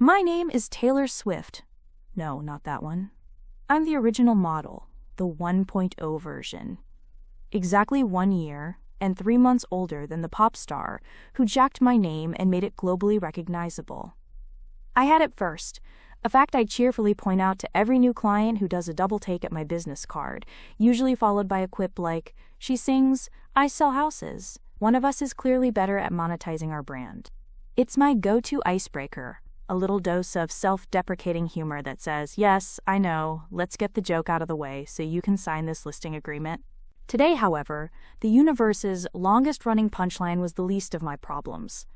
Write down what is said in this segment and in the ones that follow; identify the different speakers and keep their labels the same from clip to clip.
Speaker 1: My name is Taylor Swift. No, not that one. I'm the original model, the 1.0 version. Exactly 1 year and 3 months older than the pop star who jacked my name and made it globally recognizable. I had it first, a fact I cheerfully point out to every new client who does a double take at my business card, usually followed by a quip like, "She sings, I sell houses. One of us is clearly better at monetizing our brand." It's my go-to icebreaker, a little dose of self-deprecating humor that says, "Yes, I know, let's get the joke out of the way so you can sign this listing agreement." Today, however, the universe's longest-running punchline was the least of my problems.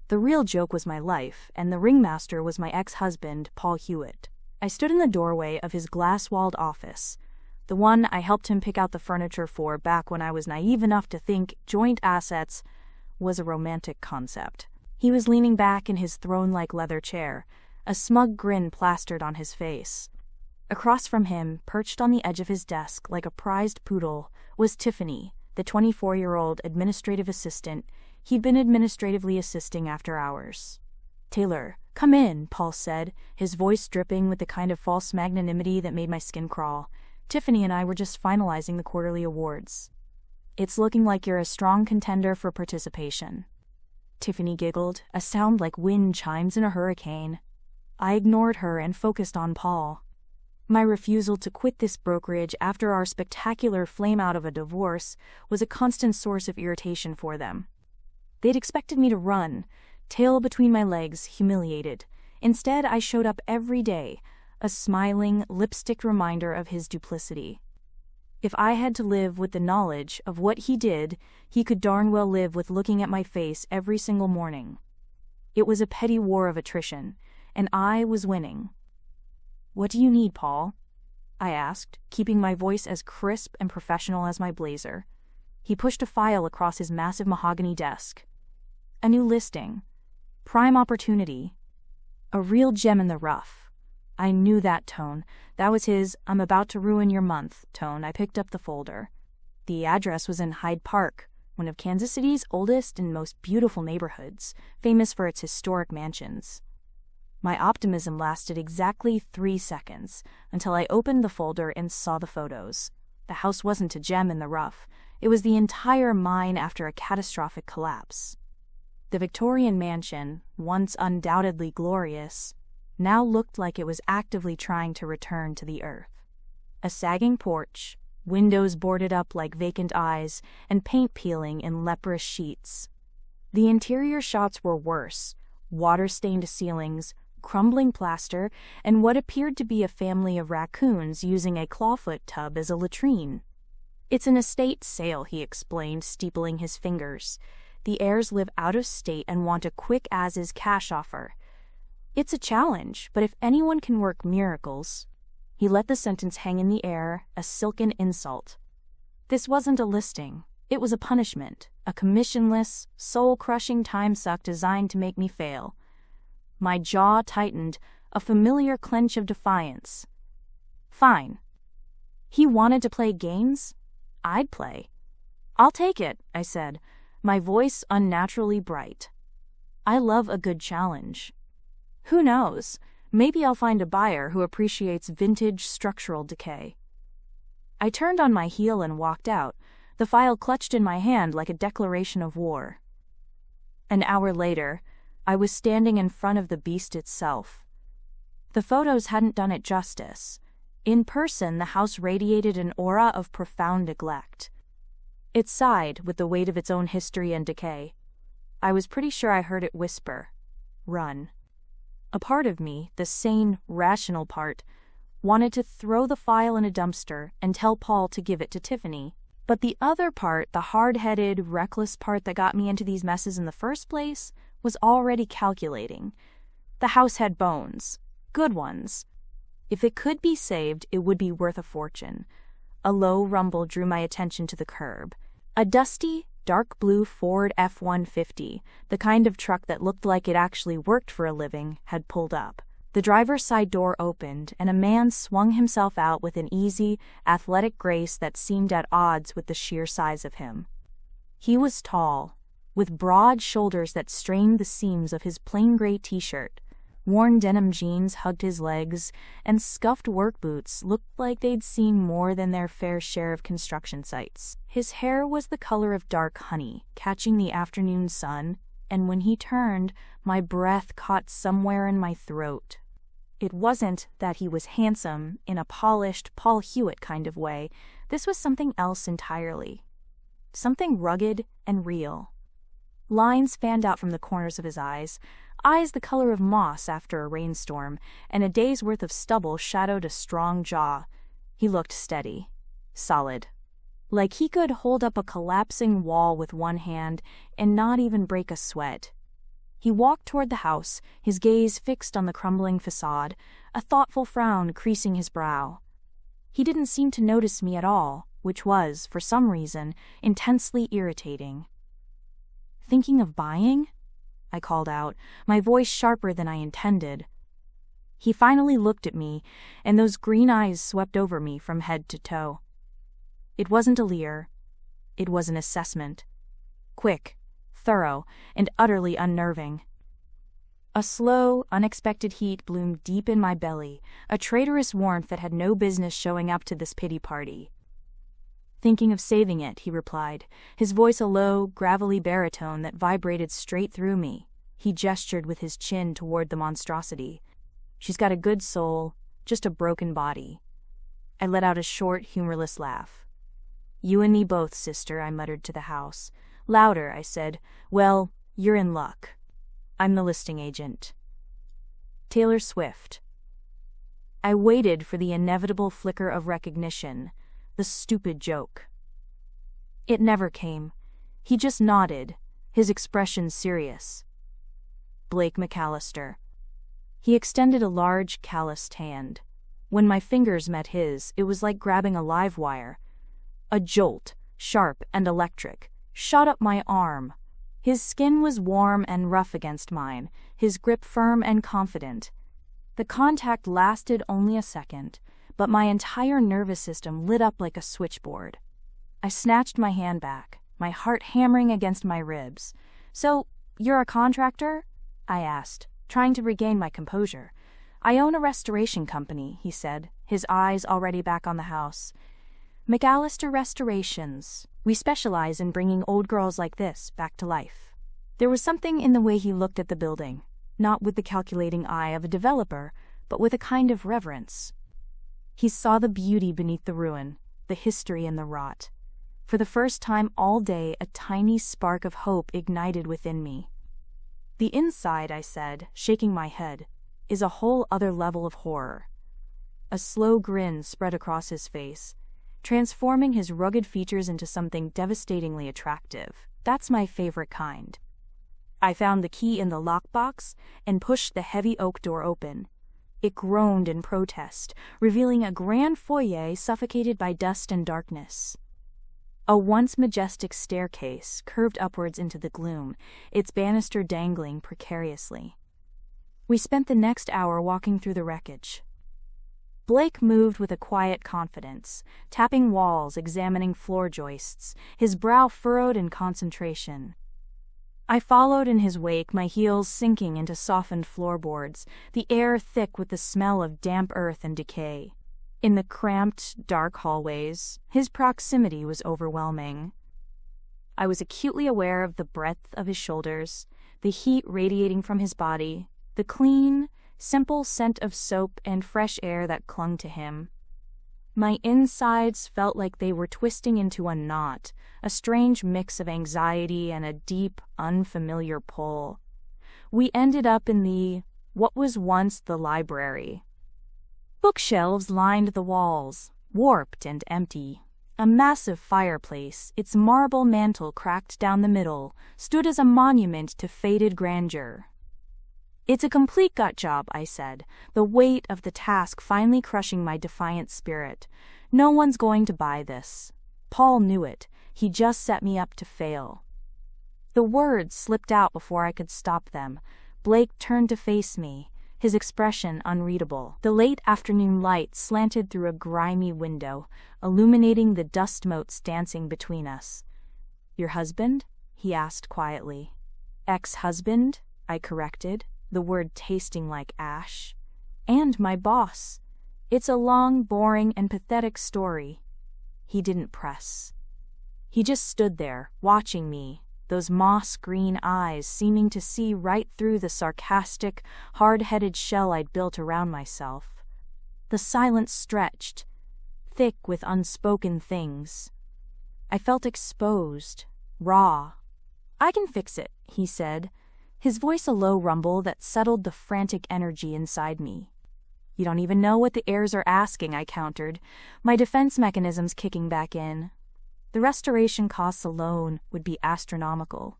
Speaker 1: The real joke was my life, and the ringmaster was my ex-husband, Paul Hewitt. I stood in the doorway of his glass-walled office, the one I helped him pick out the furniture for back when I was naive enough to think joint assets was a romantic concept. He was leaning back in his throne-like leather chair, a smug grin plastered on his face. Across from him, perched on the edge of his desk like a prized poodle, was Tiffany, the 24-year-old administrative assistant he'd been administratively assisting after hours. "Taylor, come in," Paul said, his voice dripping with the kind of false magnanimity that made my skin crawl. "Tiffany and I were just finalizing the quarterly awards. It's looking like you're a strong contender for participation." Tiffany giggled, a sound like wind chimes in a hurricane. I ignored her and focused on Paul. My refusal to quit this brokerage after our spectacular flame-out of a divorce was a constant source of irritation for them. They'd expected me to run, tail between my legs, humiliated. Instead, I showed up every day, a smiling, lipstick reminder of his duplicity. If I had to live with the knowledge of what he did, he could darn well live with looking at my face every single morning. It was a petty war of attrition, and I was winning. "What do you need, Paul?" I asked, keeping my voice as crisp and professional as my blazer. He pushed a file across his massive mahogany desk. "A new listing. Prime opportunity. A real gem in the rough." I knew that tone. That was his "I'm about to ruin your month" tone. I picked up the folder. The address was in Hyde Park, one of Kansas City's oldest and most beautiful neighborhoods, famous for its historic mansions. My optimism lasted exactly 3 seconds, until I opened the folder and saw the photos. The house wasn't a gem in the rough. It was the entire mine after a catastrophic collapse. The Victorian mansion, once undoubtedly glorious, now looked like it was actively trying to return to the earth. A sagging porch, windows boarded up like vacant eyes, and paint peeling in leprous sheets. The interior shots were worse: water-stained ceilings, crumbling plaster, and what appeared to be a family of raccoons using a clawfoot tub as a latrine. "It's an estate sale," he explained, steepling his fingers. "The heirs live out of state and want a quick-as-is cash offer. It's a challenge, but if anyone can work miracles..." He let the sentence hang in the air, a silken insult. This wasn't a listing. It was a punishment, a commissionless, soul-crushing time suck designed to make me fail. My jaw tightened, a familiar clench of defiance. Fine. He wanted to play games? I'd play. "I'll take it," I said, my voice unnaturally bright. I love a good challenge. Who knows? Maybe I'll find a buyer who appreciates vintage structural decay. I turned on my heel and walked out, the file clutched in my hand like a declaration of war. An hour later, I was standing in front of the beast itself. The photos hadn't done it justice. In person, the house radiated an aura of profound neglect. It sighed with the weight of its own history and decay. I was pretty sure I heard it whisper, "Run." A part of me, the sane, rational part, wanted to throw the file in a dumpster and tell Paul to give it to Tiffany. But the other part, the hard-headed, reckless part that got me into these messes in the first place, was already calculating. The house had bones. Good ones. If it could be saved, it would be worth a fortune. A low rumble drew my attention to the curb. A dusty, dark blue Ford F-150, the kind of truck that looked like it actually worked for a living, had pulled up. The driver's side door opened, and a man swung himself out with an easy, athletic grace that seemed at odds with the sheer size of him. He was tall, with broad shoulders that strained the seams of his plain gray t-shirt, Worn denim jeans hugged his legs, and scuffed work boots looked like they'd seen more than their fair share of construction sites. His hair was the color of dark honey, catching the afternoon sun, and when he turned, my breath caught somewhere in my throat. It wasn't that he was handsome in a polished Paul Hewitt kind of way. This was something else entirely. Something rugged and real. Lines fanned out from the corners of his eyes the color of moss after a rainstorm, and a day's worth of stubble shadowed a strong jaw. He looked steady, solid, like he could hold up a collapsing wall with one hand and not even break a sweat. He walked toward the house, his gaze fixed on the crumbling facade, a thoughtful frown creasing his brow. He didn't seem to notice me at all, which was, for some reason, intensely irritating. "Thinking of buying?" I called out, my voice sharper than I intended. He finally looked at me, and those green eyes swept over me from head to toe. It wasn't a leer. It was an assessment. Quick, thorough, and utterly unnerving. A slow, unexpected heat bloomed deep in my belly, a traitorous warmth that had no business showing up to this pity party. "Thinking of saving it," he replied, his voice a low, gravelly baritone that vibrated straight through me. He gestured with his chin toward the monstrosity. "She's got a good soul, just a broken body." I let out a short, humorless laugh. "You and me both, sister," I muttered to the house. Louder, I said, "Well, you're in luck. I'm the listing agent. Taylor Swift." I waited for the inevitable flicker of recognition. The stupid joke. It never came. He just nodded, his expression serious. "Blake McAlister." He extended a large, calloused hand. When my fingers met his, it was like grabbing a live wire. A jolt, sharp and electric, shot up my arm. His skin was warm and rough against mine, his grip firm and confident. The contact lasted only a second, but my entire nervous system lit up like a switchboard. I snatched my hand back, my heart hammering against my ribs. "So, you're a contractor?" I asked, trying to regain my composure. "I own a restoration company," he said, his eyes already back on the house. "McAlister Restorations. We specialize in bringing old girls like this back to life." There was something in the way he looked at the building, not with the calculating eye of a developer, but with a kind of reverence. He saw the beauty beneath the ruin, the history and the rot. For the first time all day, a tiny spark of hope ignited within me. "The inside," I said, shaking my head, "is a whole other level of horror." A slow grin spread across his face, transforming his rugged features into something devastatingly attractive. That's my favorite kind. I found the key in the lockbox and pushed the heavy oak door open. It groaned in protest, revealing a grand foyer suffocated by dust and darkness. A once majestic staircase curved upwards into the gloom, its banister dangling precariously. We spent the next hour walking through the wreckage. Blake moved with a quiet confidence, tapping walls, examining floor joists, his brow furrowed in concentration. I followed in his wake, my heels sinking into softened floorboards, the air thick with the smell of damp earth and decay. In the cramped, dark hallways, his proximity was overwhelming. I was acutely aware of the breadth of his shoulders, the heat radiating from his body, the clean, simple scent of soap and fresh air that clung to him. My insides felt like they were twisting into a knot, a strange mix of anxiety and a deep, unfamiliar pull. We ended up in what was once the library. Bookshelves lined the walls, warped and empty. A massive fireplace, its marble mantel cracked down the middle, stood as a monument to faded grandeur. "It's a complete gut job," I said, the weight of the task finally crushing my defiant spirit. "No one's going to buy this. Paul knew it. He just set me up to fail." The words slipped out before I could stop them. Blake turned to face me, his expression unreadable. The late afternoon light slanted through a grimy window, illuminating the dust motes dancing between us. "Your husband?" he asked quietly. "Ex-husband," I corrected. the word tasting like ash. And my boss. It's a long, boring, and pathetic story. He didn't press. He just stood there, watching me, those moss-green eyes seeming to see right through the sarcastic, hard-headed shell I'd built around myself. The silence stretched, thick with unspoken things. I felt exposed, raw. "I can fix it," he said, his voice a low rumble that settled the frantic energy inside me. "You don't even know what the heirs are asking," I countered, my defense mechanisms kicking back in. The restoration costs alone would be astronomical.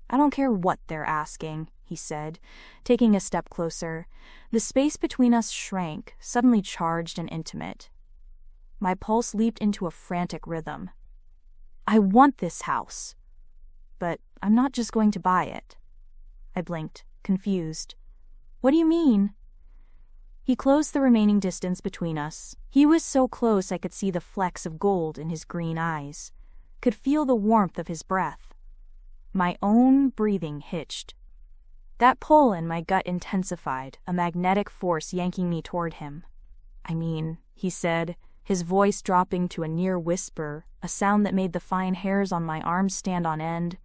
Speaker 1: "I don't care what they're asking," he said, taking a step closer. The space between us shrank, suddenly charged and intimate. My pulse leaped into a frantic rhythm. "I want this house. But I'm not just going to buy it." I blinked, confused. "What do you mean?" He closed the remaining distance between us. He was so close I could see the flecks of gold in his green eyes, could feel the warmth of his breath. My own breathing hitched. That pull in my gut intensified, a magnetic force yanking me toward him. "I mean," he said, his voice dropping to a near whisper, a sound that made the fine hairs on my arms stand on end,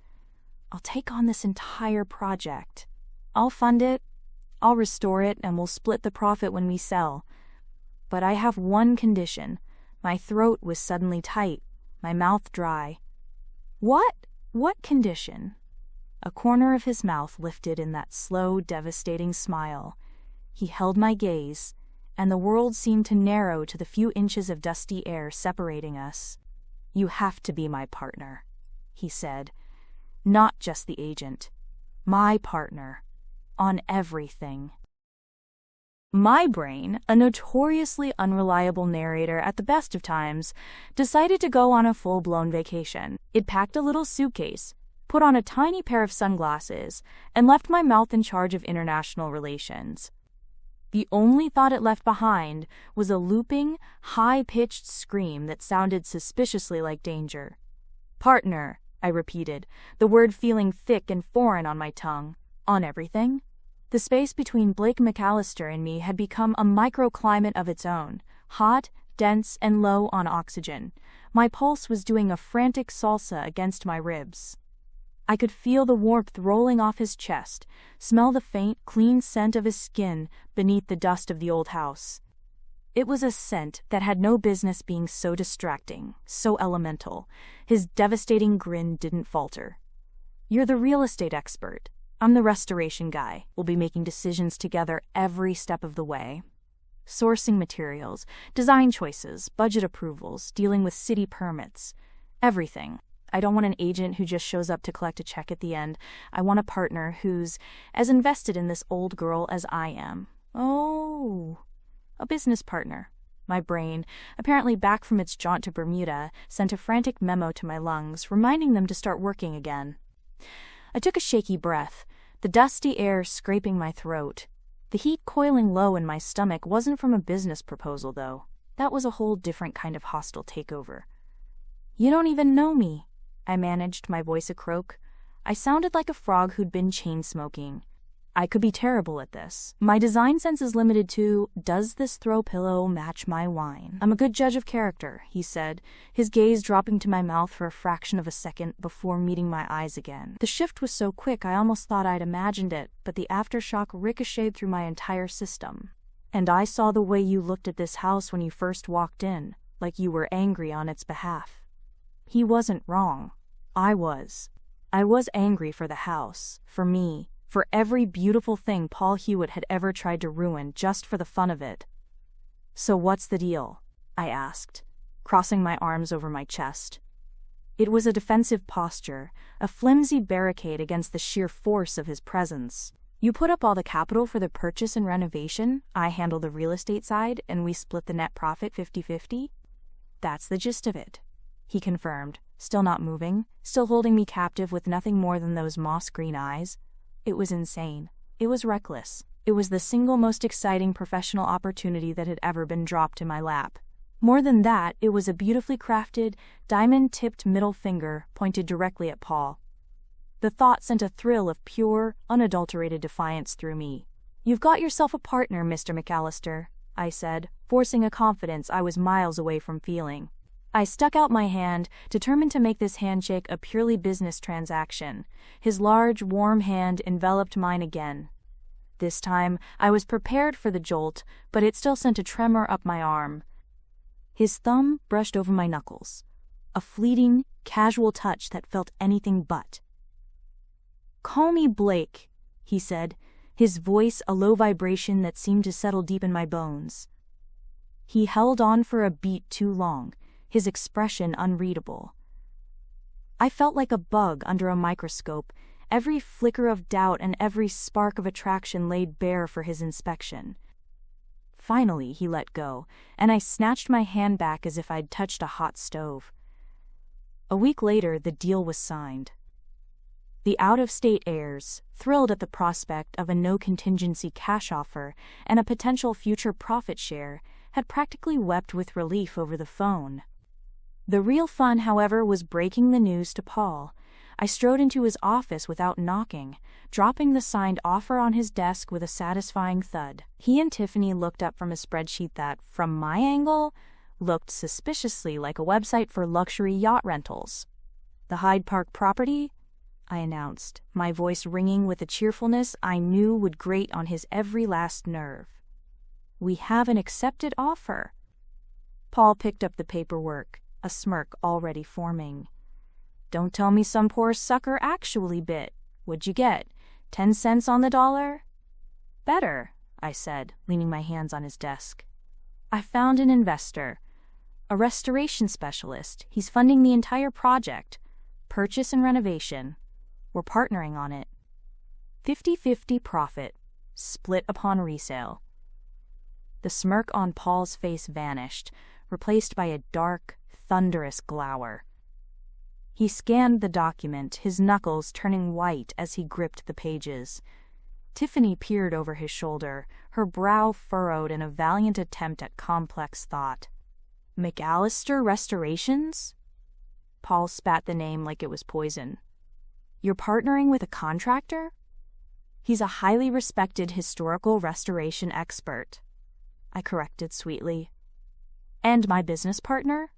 Speaker 1: "I'll take on this entire project. I'll fund it, I'll restore it, and we'll split the profit when we sell. But I have one condition." My throat was suddenly tight, my mouth dry. "What? What condition?" A corner of his mouth lifted in that slow, devastating smile. He held my gaze, and the world seemed to narrow to the few inches of dusty air separating us. "You have to be my partner," he said. "Not just the agent. My partner. On everything." My brain, a notoriously unreliable narrator at the best of times, decided to go on a full-blown vacation. It packed a little suitcase, put on a tiny pair of sunglasses, and left my mouth in charge of international relations. The only thought it left behind was a looping, high-pitched scream that sounded suspiciously like danger. "Partner," I repeated, the word feeling thick and foreign on my tongue. "On everything?" The space between Blake McAlister and me had become a microclimate of its own, hot, dense, and low on oxygen. My pulse was doing a frantic salsa against my ribs. I could feel the warmth rolling off his chest, smell the faint, clean scent of his skin beneath the dust of the old house. It was a scent that had no business being so distracting, so elemental. His devastating grin didn't falter. "You're the real estate expert. I'm the restoration guy. We'll be making decisions together every step of the way. Sourcing materials, design choices, budget approvals, dealing with city permits. Everything. I don't want an agent who just shows up to collect a check at the end. I want a partner who's as invested in this old girl as I am." "Oh, a business partner." My brain, apparently back from its jaunt to Bermuda, sent a frantic memo to my lungs, reminding them to start working again. I took a shaky breath, the dusty air scraping my throat. The heat coiling low in my stomach wasn't from a business proposal, though. That was a whole different kind of hostile takeover. "You don't even know me," I managed, my voice a croak. I sounded like a frog who'd been chain-smoking. I could be terrible at this. My design sense is limited to, does this throw pillow match my wine? "I'm a good judge of character," he said, his gaze dropping to my mouth for a fraction of a second before meeting my eyes again. The shift was so quick I almost thought I'd imagined it, but the aftershock ricocheted through my entire system. "And I saw the way you looked at this house when you first walked in, like you were angry on its behalf." He wasn't wrong. I was. I was angry for the house, for me, for every beautiful thing Paul Hewitt had ever tried to ruin just for the fun of it. "So what's the deal?" I asked, crossing my arms over my chest. It was a defensive posture, a flimsy barricade against the sheer force of his presence. "You put up all the capital for the purchase and renovation, I handle the real estate side, and we split the net profit 50-50? "That's the gist of it," he confirmed, still not moving, still holding me captive with nothing more than those moss-green eyes. It was insane. It was reckless. It was the single most exciting professional opportunity that had ever been dropped in my lap. More than that, it was a beautifully crafted, diamond-tipped middle finger pointed directly at Paul. The thought sent a thrill of pure, unadulterated defiance through me. "You've got yourself a partner, Mr. McAlister," I said, forcing a confidence I was miles away from feeling. I stuck out my hand, determined to make this handshake a purely business transaction. His large, warm hand enveloped mine again. This time, I was prepared for the jolt, but it still sent a tremor up my arm. His thumb brushed over my knuckles. A fleeting, casual touch that felt anything but. "Call me Blake," he said, his voice a low vibration that seemed to settle deep in my bones. He held on for a beat too long, his expression unreadable. I felt like a bug under a microscope, every flicker of doubt and every spark of attraction laid bare for his inspection. Finally, he let go, and I snatched my hand back as if I'd touched a hot stove. A week later, the deal was signed. The out-of-state heirs, thrilled at the prospect of a no-contingency cash offer and a potential future profit share, had practically wept with relief over the phone. The real fun, however, was breaking the news to Paul. I strode into his office without knocking, dropping the signed offer on his desk with a satisfying thud. He and Tiffany looked up from a spreadsheet that, from my angle, looked suspiciously like a website for luxury yacht rentals. "The Hyde Park property?" I announced, my voice ringing with a cheerfulness I knew would grate on his every last nerve. "We have an accepted offer." Paul picked up the paperwork, a smirk already forming. "Don't tell me some poor sucker actually bit. What'd you get? 10 cents on the dollar?" "Better," I said, leaning my hands on his desk. "I found an investor, a restoration specialist. He's funding the entire project, purchase and renovation. We're partnering on it. 50-50 profit, split upon resale." The smirk on Paul's face vanished, replaced by a dark, thunderous glower. He scanned the document, his knuckles turning white as he gripped the pages. Tiffany peered over his shoulder, her brow furrowed in a valiant attempt at complex thought. "McAlister Restorations?" Paul spat the name like it was poison. "You're partnering with a contractor?" "He's a highly respected historical restoration expert," I corrected sweetly. "And my business partner?"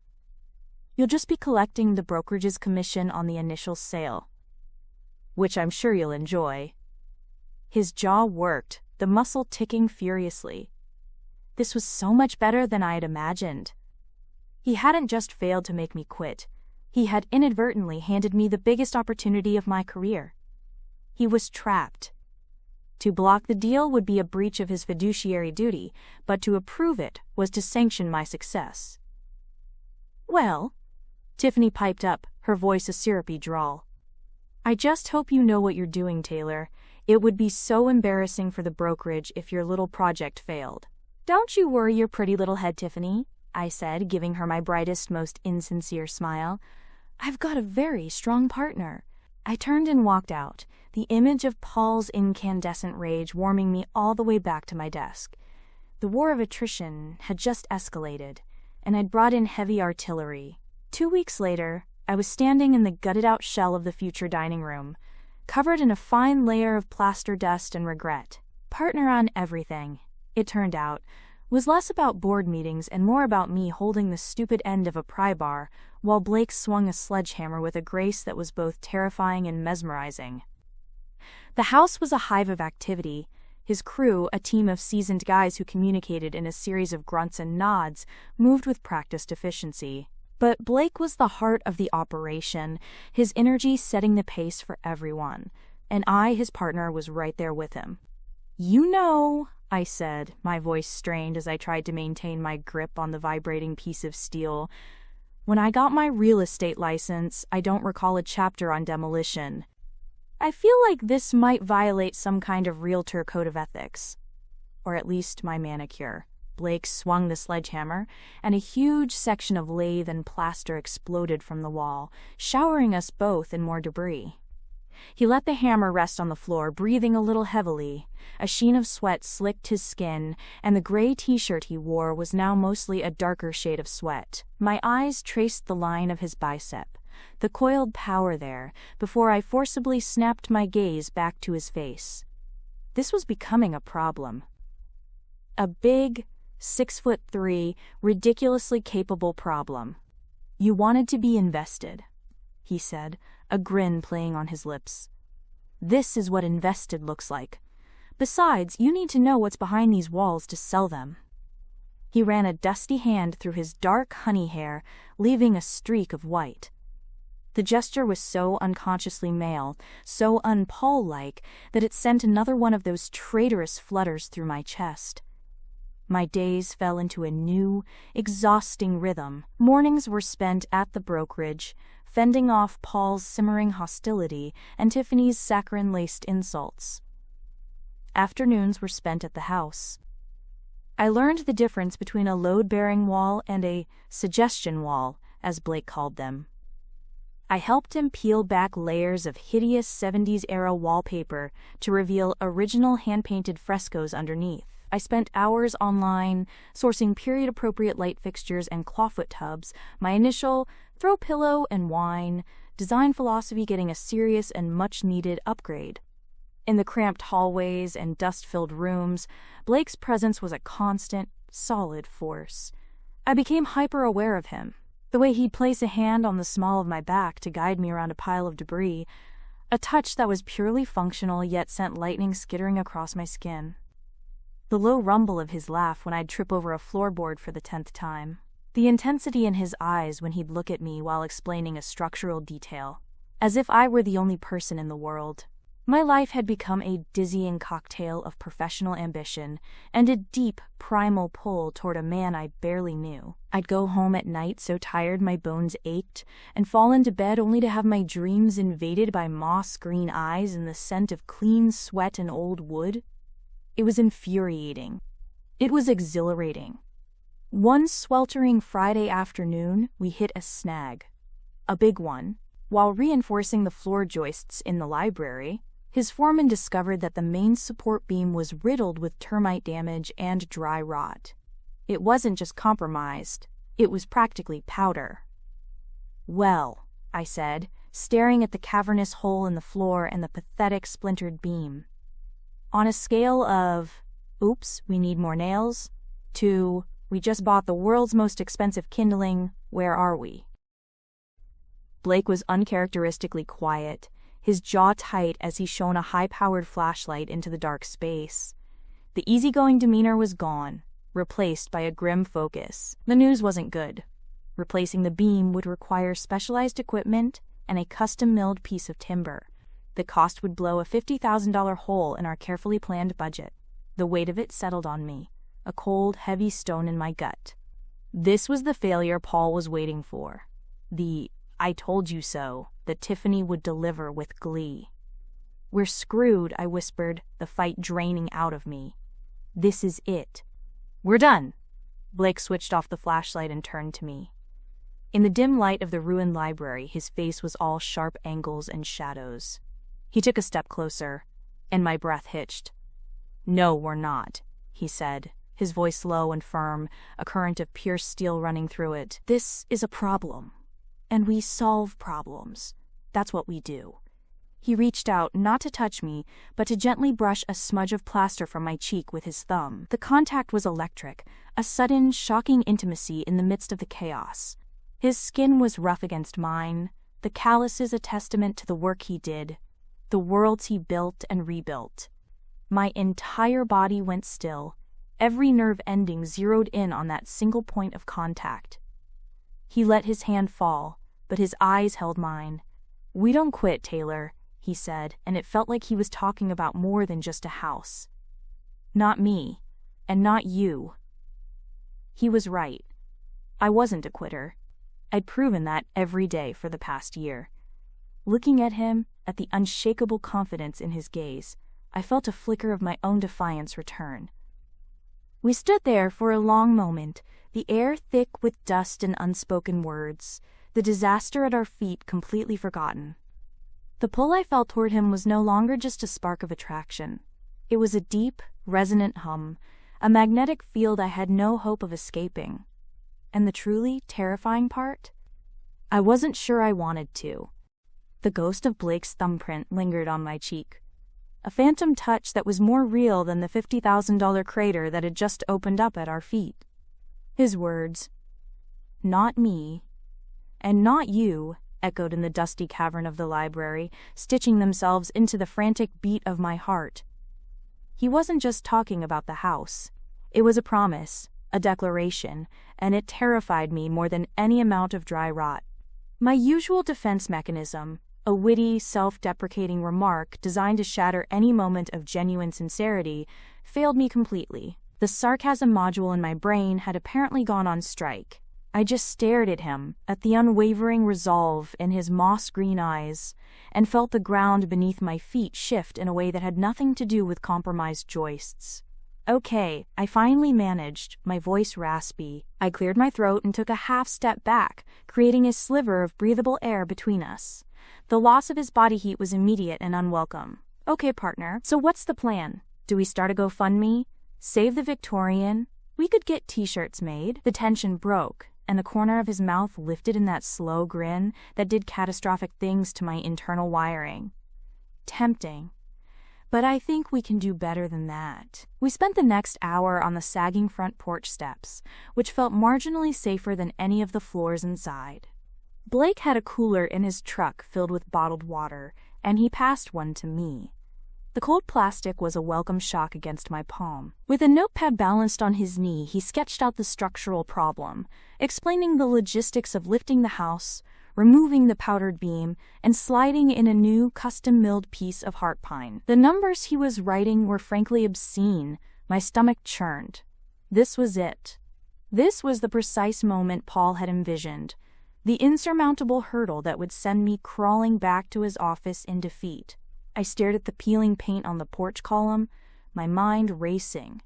Speaker 1: "You'll just be collecting the brokerage's commission on the initial sale, which I'm sure you'll enjoy." His jaw worked, the muscle ticking furiously. This was so much better than I had imagined. He hadn't just failed to make me quit. He had inadvertently handed me the biggest opportunity of my career. He was trapped. To block the deal would be a breach of his fiduciary duty, but to approve it was to sanction my success. "Well," Tiffany piped up, her voice a syrupy drawl, "I just hope you know what you're doing, Taylor. It would be so embarrassing for the brokerage if your little project failed." "Don't you worry your pretty little head, Tiffany," I said, giving her my brightest, most insincere smile. "I've got a very strong partner." I turned and walked out, the image of Paul's incandescent rage warming me all the way back to my desk. The war of attrition had just escalated, and I'd brought in heavy artillery. 2 weeks later, I was standing in the gutted-out shell of the future dining room, covered in a fine layer of plaster dust and regret. Partner on everything, it turned out, was less about board meetings and more about me holding the stupid end of a pry bar while Blake swung a sledgehammer with a grace that was both terrifying and mesmerizing. The house was a hive of activity, his crew, a team of seasoned guys who communicated in a series of grunts and nods, moved with practiced efficiency. But Blake was the heart of the operation, his energy setting the pace for everyone, and I, his partner, was right there with him. "You know," I said, my voice strained as I tried to maintain my grip on the vibrating piece of steel, "when I got my real estate license, I don't recall a chapter on demolition. I feel like this might violate some kind of realtor code of ethics. Or at least my manicure." Blake swung the sledgehammer, and a huge section of lathe and plaster exploded from the wall, showering us both in more debris. He let the hammer rest on the floor, breathing a little heavily. A sheen of sweat slicked his skin, and the gray t-shirt he wore was now mostly a darker shade of sweat. My eyes traced the line of his bicep, the coiled power there, before I forcibly snapped my gaze back to his face. This was becoming a problem. A big, 6'3", ridiculously capable problem. "You wanted to be invested," he said, a grin playing on his lips. "This is what invested looks like. Besides, you need to know what's behind these walls to sell them." He ran a dusty hand through his dark honey hair, leaving a streak of white. The gesture was so unconsciously male, so un-Paul-like, that it sent another one of those traitorous flutters through my chest. My days fell into a new, exhausting rhythm. Mornings were spent at the brokerage, fending off Paul's simmering hostility and Tiffany's saccharine-laced insults. Afternoons were spent at the house. I learned the difference between a load-bearing wall and a suggestion wall, as Blake called them. I helped him peel back layers of hideous 70s-era wallpaper to reveal original hand-painted frescoes underneath. I spent hours online, sourcing period-appropriate light fixtures and clawfoot tubs, my initial throw pillow and wine, design philosophy getting a serious and much-needed upgrade. In the cramped hallways and dust-filled rooms, Blake's presence was a constant, solid force. I became hyper-aware of him. The way he'd place a hand on the small of my back to guide me around a pile of debris, a touch that was purely functional yet sent lightning skittering across my skin. The low rumble of his laugh when I'd trip over a floorboard for the 10th time. The intensity in his eyes when he'd look at me while explaining a structural detail, as if I were the only person in the world. My life had become a dizzying cocktail of professional ambition and a deep, primal pull toward a man I barely knew. I'd go home at night so tired my bones ached, and fall into bed only to have my dreams invaded by moss-green eyes and the scent of clean sweat and old wood. It was infuriating. It was exhilarating. One sweltering Friday afternoon, we hit a snag. A big one. While reinforcing the floor joists in the library, his foreman discovered that the main support beam was riddled with termite damage and dry rot. It wasn't just compromised, it was practically powder. "Well," I said, staring at the cavernous hole in the floor and the pathetic splintered beam. "On a scale of, oops, we need more nails, to, we just bought the world's most expensive kindling, where are we?" Blake was uncharacteristically quiet, his jaw tight as he shone a high-powered flashlight into the dark space. The easygoing demeanor was gone, replaced by a grim focus. The news wasn't good. Replacing the beam would require specialized equipment and a custom-milled piece of timber. The cost would blow a $50,000 hole in our carefully planned budget. The weight of it settled on me, a cold, heavy stone in my gut. This was the failure Paul was waiting for. The "I told you so" that Tiffany would deliver with glee. "We're screwed," I whispered, the fight draining out of me. "This is it." "We're done." Blake switched off the flashlight and turned to me. In the dim light of the ruined library, his face was all sharp angles and shadows. He took a step closer, and my breath hitched. "No, we're not," he said, his voice low and firm, a current of pierced steel running through it. "This is a problem. And we solve problems. That's what we do." He reached out, not to touch me, but to gently brush a smudge of plaster from my cheek with his thumb. The contact was electric, a sudden, shocking intimacy in the midst of the chaos. His skin was rough against mine, the calluses a testament to the work he did, the worlds he built and rebuilt. My entire body went still, every nerve ending zeroed in on that single point of contact. He let his hand fall, but his eyes held mine. "We don't quit, Taylor," he said, and it felt like he was talking about more than just a house. "Not me, and not you." He was right. I wasn't a quitter. I'd proven that every day for the past year. Looking at him, at the unshakable confidence in his gaze, I felt a flicker of my own defiance return. We stood there for a long moment, the air thick with dust and unspoken words, the disaster at our feet completely forgotten. The pull I felt toward him was no longer just a spark of attraction. It was a deep, resonant hum, a magnetic field I had no hope of escaping. And the truly terrifying part? I wasn't sure I wanted to. The ghost of Blake's thumbprint lingered on my cheek, a phantom touch that was more real than the $50,000 crater that had just opened up at our feet. His words, "Not me," and "not you," echoed in the dusty cavern of the library, stitching themselves into the frantic beat of my heart. He wasn't just talking about the house. It was a promise, a declaration, and it terrified me more than any amount of dry rot. My usual defense mechanism, a witty, self-deprecating remark designed to shatter any moment of genuine sincerity, failed me completely. The sarcasm module in my brain had apparently gone on strike. I just stared at him, at the unwavering resolve in his moss-green eyes, and felt the ground beneath my feet shift in a way that had nothing to do with compromised joists. "Okay," I finally managed, my voice raspy. I cleared my throat and took a half step back, creating a sliver of breathable air between us. The loss of his body heat was immediate and unwelcome. "Okay, partner, so what's the plan? Do we start a GoFundMe? Save the Victorian? We could get t-shirts made." The tension broke, and the corner of his mouth lifted in that slow grin that did catastrophic things to my internal wiring. Tempting. But I think we can do better than that. We spent the next hour on the sagging front porch steps, which felt marginally safer than any of the floors inside. Blake had a cooler in his truck filled with bottled water, and he passed one to me. The cold plastic was a welcome shock against my palm. With a notepad balanced on his knee, he sketched out the structural problem, explaining the logistics of lifting the house, removing the powdered beam, and sliding in a new custom-milled piece of heart pine. The numbers he was writing were frankly obscene. My stomach churned. This was it. This was the precise moment Paul had envisioned, the insurmountable hurdle that would send me crawling back to his office in defeat. I stared at the peeling paint on the porch column, my mind racing.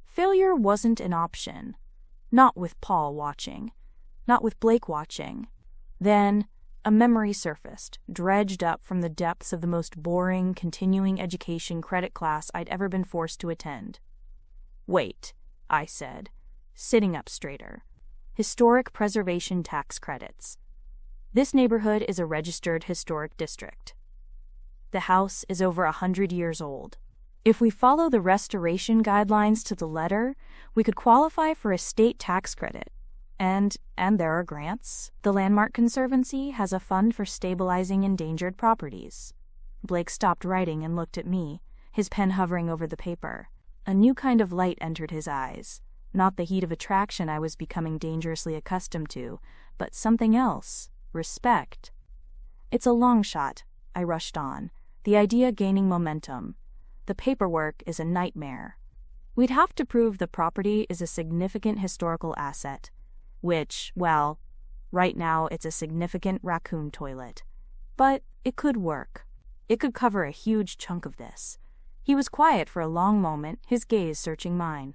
Speaker 1: Failure wasn't an option. Not with Paul watching. Not with Blake watching. Then, a memory surfaced, dredged up from the depths of the most boring continuing education credit class I'd ever been forced to attend. "Wait," I said, sitting up straighter. "Historic preservation tax credits. This neighborhood is a registered historic district. The house is over 100 years old. If we follow the restoration guidelines to the letter, we could qualify for a state tax credit. And there are grants. The Landmark Conservancy has a fund for stabilizing endangered properties." Blake stopped writing and looked at me, his pen hovering over the paper. A new kind of light entered his eyes. Not the heat of attraction I was becoming dangerously accustomed to, but something else. Respect. "It's a long shot," I rushed on, the idea gaining momentum. "The paperwork is a nightmare. We'd have to prove the property is a significant historical asset. Which, well, right now it's a significant raccoon toilet. But it could work. It could cover a huge chunk of this." He was quiet for a long moment, his gaze searching mine.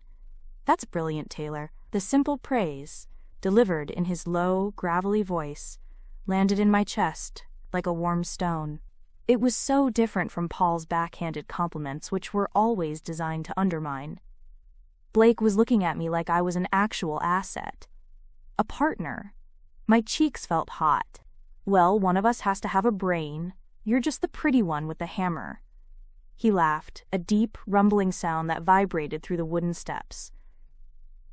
Speaker 1: "That's brilliant, Taylor." The simple praise, delivered in his low, gravelly voice, landed in my chest like a warm stone. It was so different from Paul's backhanded compliments, which were always designed to undermine. Blake was looking at me like I was an actual asset. A partner. My cheeks felt hot. "Well, one of us has to have a brain. You're just the pretty one with the hammer." He laughed, a deep, rumbling sound that vibrated through the wooden steps.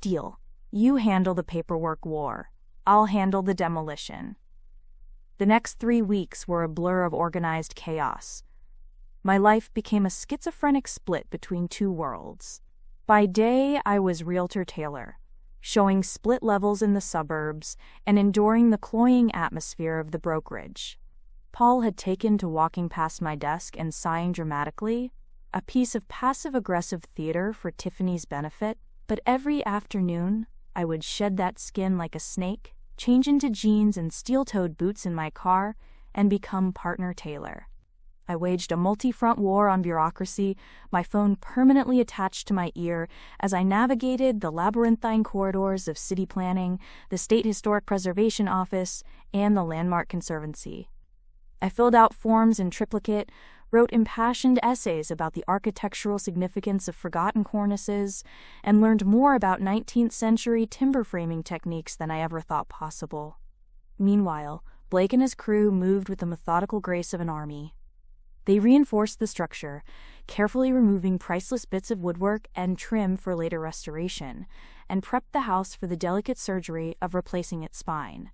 Speaker 1: "Deal. You handle the paperwork war. I'll handle the demolition." The next 3 weeks were a blur of organized chaos. My life became a schizophrenic split between two worlds. By day, I was Realtor Taylor, showing split levels in the suburbs and enduring the cloying atmosphere of the brokerage. Paul had taken to walking past my desk and sighing dramatically, a piece of passive-aggressive theater for Tiffany's benefit, but every afternoon I would shed that skin like a snake, change into jeans and steel-toed boots in my car, and become partner Taylor. I waged a multi-front war on bureaucracy, my phone permanently attached to my ear as I navigated the labyrinthine corridors of city planning, the State Historic Preservation Office, and the Landmark Conservancy. I filled out forms in triplicate, wrote impassioned essays about the architectural significance of forgotten cornices, and learned more about 19th century timber framing techniques than I ever thought possible. Meanwhile, Blake and his crew moved with the methodical grace of an army. They reinforced the structure, carefully removing priceless bits of woodwork and trim for later restoration, and prepped the house for the delicate surgery of replacing its spine.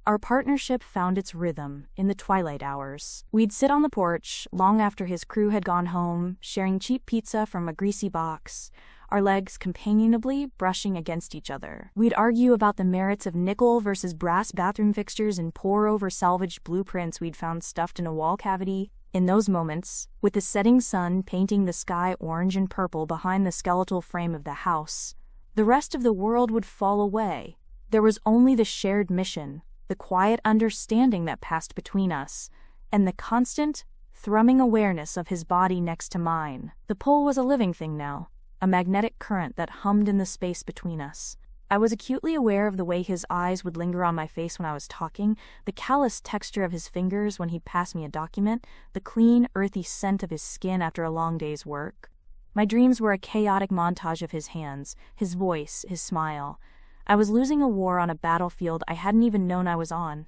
Speaker 1: Our partnership found its rhythm in the twilight hours. We'd sit on the porch long after his crew had gone home, sharing cheap pizza from a greasy box, our legs companionably brushing against each other. We'd argue about the merits of nickel versus brass bathroom fixtures and pore over salvaged blueprints we'd found stuffed in a wall cavity. In those moments, with the setting sun painting the sky orange and purple behind the skeletal frame of the house, the rest of the world would fall away. There was only the shared mission, the quiet understanding that passed between us, and the constant, thrumming awareness of his body next to mine. The pole was a living thing now, a magnetic current that hummed in the space between us. I was acutely aware of the way his eyes would linger on my face when I was talking, the callous texture of his fingers when he'd pass me a document, the clean, earthy scent of his skin after a long day's work. My dreams were a chaotic montage of his hands, his voice, his smile. I was losing a war on a battlefield I hadn't even known I was on.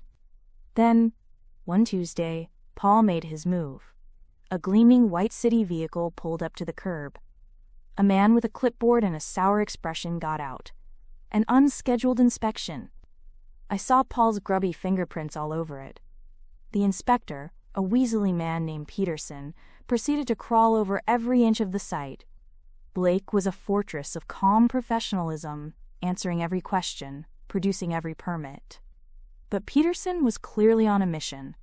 Speaker 1: Then, one Tuesday, Paul made his move. A gleaming white city vehicle pulled up to the curb. A man with a clipboard and a sour expression got out. An unscheduled inspection. I saw Paul's grubby fingerprints all over it. The inspector, a weaselly man named Peterson, proceeded to crawl over every inch of the site. Blake was a fortress of calm professionalism, answering every question, producing every permit. But Peterson was clearly on a mission,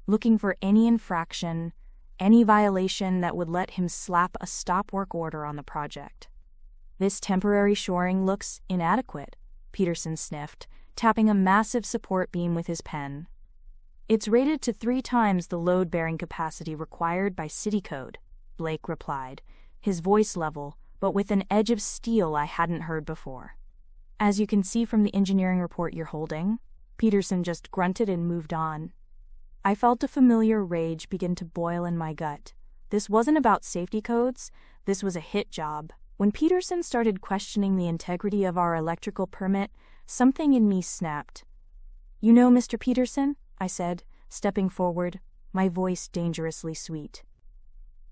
Speaker 1: looking for any infraction, any violation that would let him slap a stop work order on the project. "This temporary shoring looks inadequate," Peterson sniffed, tapping a massive support beam with his pen. "It's rated to 3 times the load-bearing capacity required by city code," Blake replied, his voice level, but with an edge of steel I hadn't heard before. "As you can see from the engineering report you're holding," Peterson just grunted and moved on. I felt a familiar rage begin to boil in my gut. This wasn't about safety codes, this was a hit job. When Peterson started questioning the integrity of our electrical permit, something in me snapped. "You know, Mr. Peterson," I said, stepping forward, my voice dangerously sweet.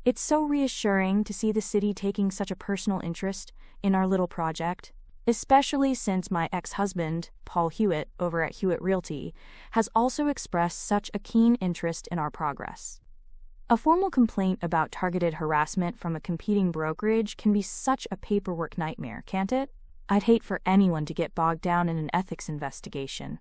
Speaker 1: "It's so reassuring to see the city taking such a personal interest in our little project, especially since my ex-husband, Paul Hewitt, over at Hewitt Realty, has also expressed such a keen interest in our progress. A formal complaint about targeted harassment from a competing brokerage can be such a paperwork nightmare, can't it? I'd hate for anyone to get bogged down in an ethics investigation."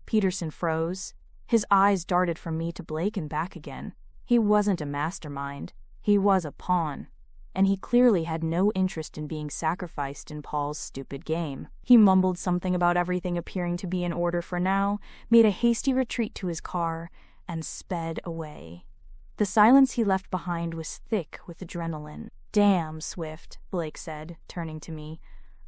Speaker 1: Peterson froze. His eyes darted from me to Blake and back again. He wasn't a mastermind. He was a pawn. And he clearly had no interest in being sacrificed in Paul's stupid game. He mumbled something about everything appearing to be in order for now, made a hasty retreat to his car, and sped away. The silence he left behind was thick with adrenaline. "Damn, Swift," Blake said, turning to me.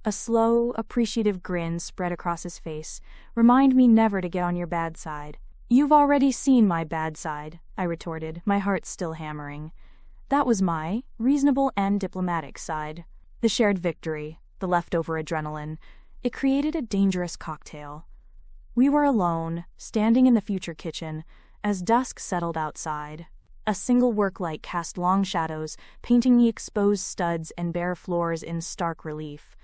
Speaker 1: A slow, appreciative grin spread across his face. "Remind me never to get on your bad side." "You've already seen my bad side," I retorted, my heart still hammering. That was my reasonable and diplomatic side. The shared victory, the leftover adrenaline, it created a dangerous cocktail. We were alone, standing in the future kitchen, as dusk settled outside. A single work light cast long shadows, painting the exposed studs and bare floors in stark relief.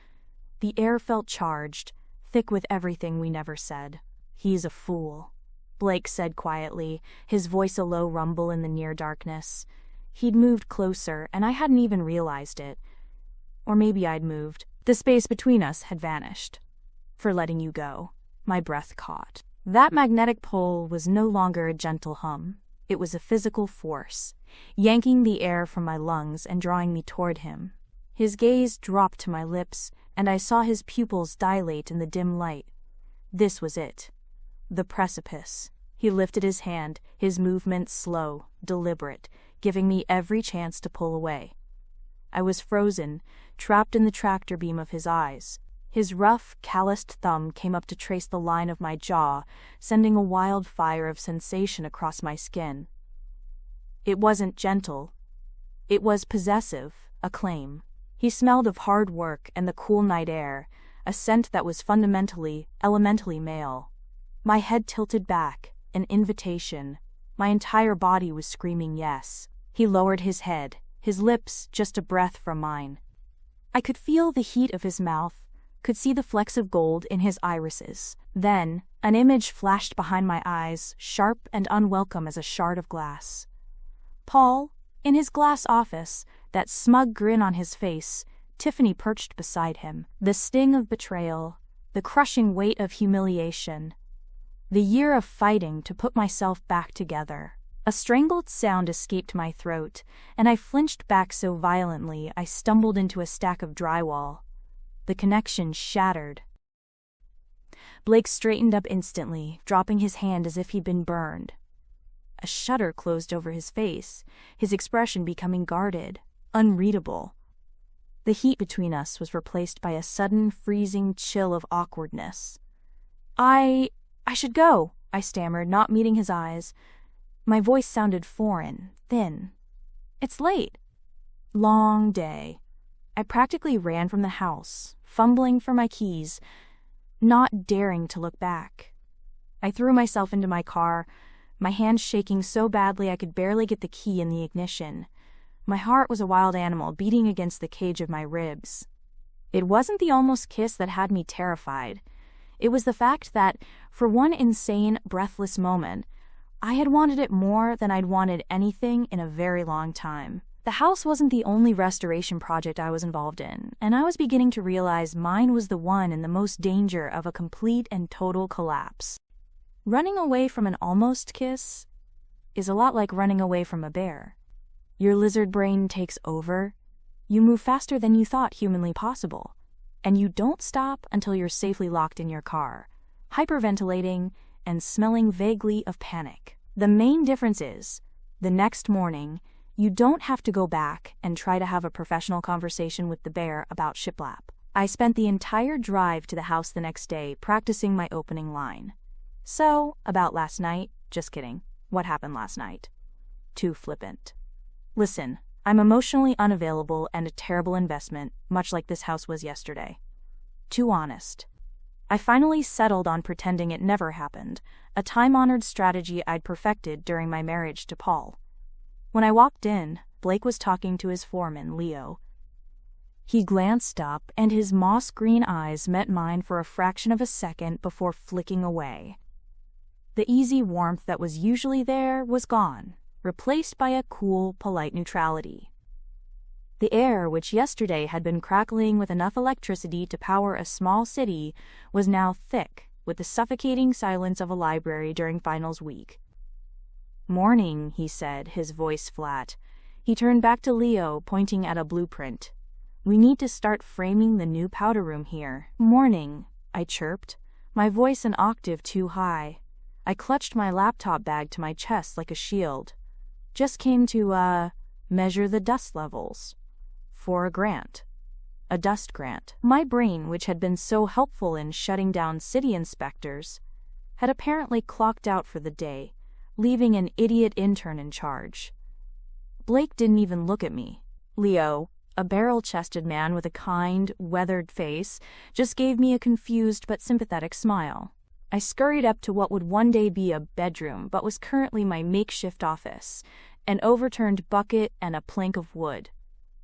Speaker 1: The air felt charged, thick with everything we never said. "He's a fool," Blake said quietly, his voice a low rumble in the near darkness. He'd moved closer, and I hadn't even realized it. Or maybe I'd moved. The space between us had vanished. "For letting you go," my breath caught. That magnetic pull was no longer a gentle hum. It was a physical force, yanking the air from my lungs and drawing me toward him. His gaze dropped to my lips, and I saw his pupils dilate in the dim light. This was it. The precipice. He lifted his hand, his movements slow, deliberate, giving me every chance to pull away. I was frozen, trapped in the tractor beam of his eyes. His rough, calloused thumb came up to trace the line of my jaw, sending a wildfire of sensation across my skin. It wasn't gentle. It was possessive, a claim. He smelled of hard work and the cool night air, a scent that was fundamentally, elementally male. My head tilted back, an invitation. My entire body was screaming yes. He lowered his head, his lips just a breath from mine. I could feel the heat of his mouth, could see the flecks of gold in his irises. Then, an image flashed behind my eyes, sharp and unwelcome as a shard of glass. Paul, in his glass office, that smug grin on his face, Tiffany perched beside him. The sting of betrayal, the crushing weight of humiliation. The year of fighting to put myself back together. A strangled sound escaped my throat, and I flinched back so violently I stumbled into a stack of drywall. The connection shattered. Blake straightened up instantly, dropping his hand as if he'd been burned. A shudder closed over his face, his expression becoming guarded, unreadable. The heat between us was replaced by a sudden, freezing chill of awkwardness. I should go, I stammered, not meeting his eyes. My voice sounded foreign, thin. It's late. Long day. I practically ran from the house, fumbling for my keys, not daring to look back. I threw myself into my car, my hands shaking so badly I could barely get the key in the ignition. My heart was a wild animal beating against the cage of my ribs. It wasn't the almost kiss that had me terrified. It was the fact that, for one insane, breathless moment, I had wanted it more than I'd wanted anything in a very long time. The house wasn't the only restoration project I was involved in, and I was beginning to realize mine was the one in the most danger of a complete and total collapse. Running away from an almost kiss is a lot like running away from a bear. Your lizard brain takes over, you move faster than you thought humanly possible, and you don't stop until you're safely locked in your car, hyperventilating and smelling vaguely of panic. The main difference is, the next morning, you don't have to go back and try to have a professional conversation with the bear about shiplap. I spent the entire drive to the house the next day practicing my opening line. So, about last night, just kidding. What happened last night? Too flippant. Listen, I'm emotionally unavailable and a terrible investment, much like this house was yesterday. Too honest. I finally settled on pretending it never happened, a time-honored strategy I'd perfected during my marriage to Paul. When I walked in, Blake was talking to his foreman, Leo. He glanced up, and his moss-green eyes met mine for a fraction of a second before flicking away. The easy warmth that was usually there was gone, replaced by a cool, polite neutrality. The air, which yesterday had been crackling with enough electricity to power a small city, was now thick with the suffocating silence of a library during finals week. "Morning," he said, his voice flat. He turned back to Leo, pointing at a blueprint. "We need to start framing the new powder room here." "Morning," I chirped, my voice an octave too high. I clutched my laptop bag to my chest like a shield. Just came to, measure the dust levels. For a grant. A dust grant. My brain, which had been so helpful in shutting down city inspectors, had apparently clocked out for the day, leaving an idiot intern in charge. Blake didn't even look at me. Leo, a barrel-chested man with a kind, weathered face, just gave me a confused but sympathetic smile. I scurried up to what would one day be a bedroom but was currently my makeshift office, an overturned bucket and a plank of wood.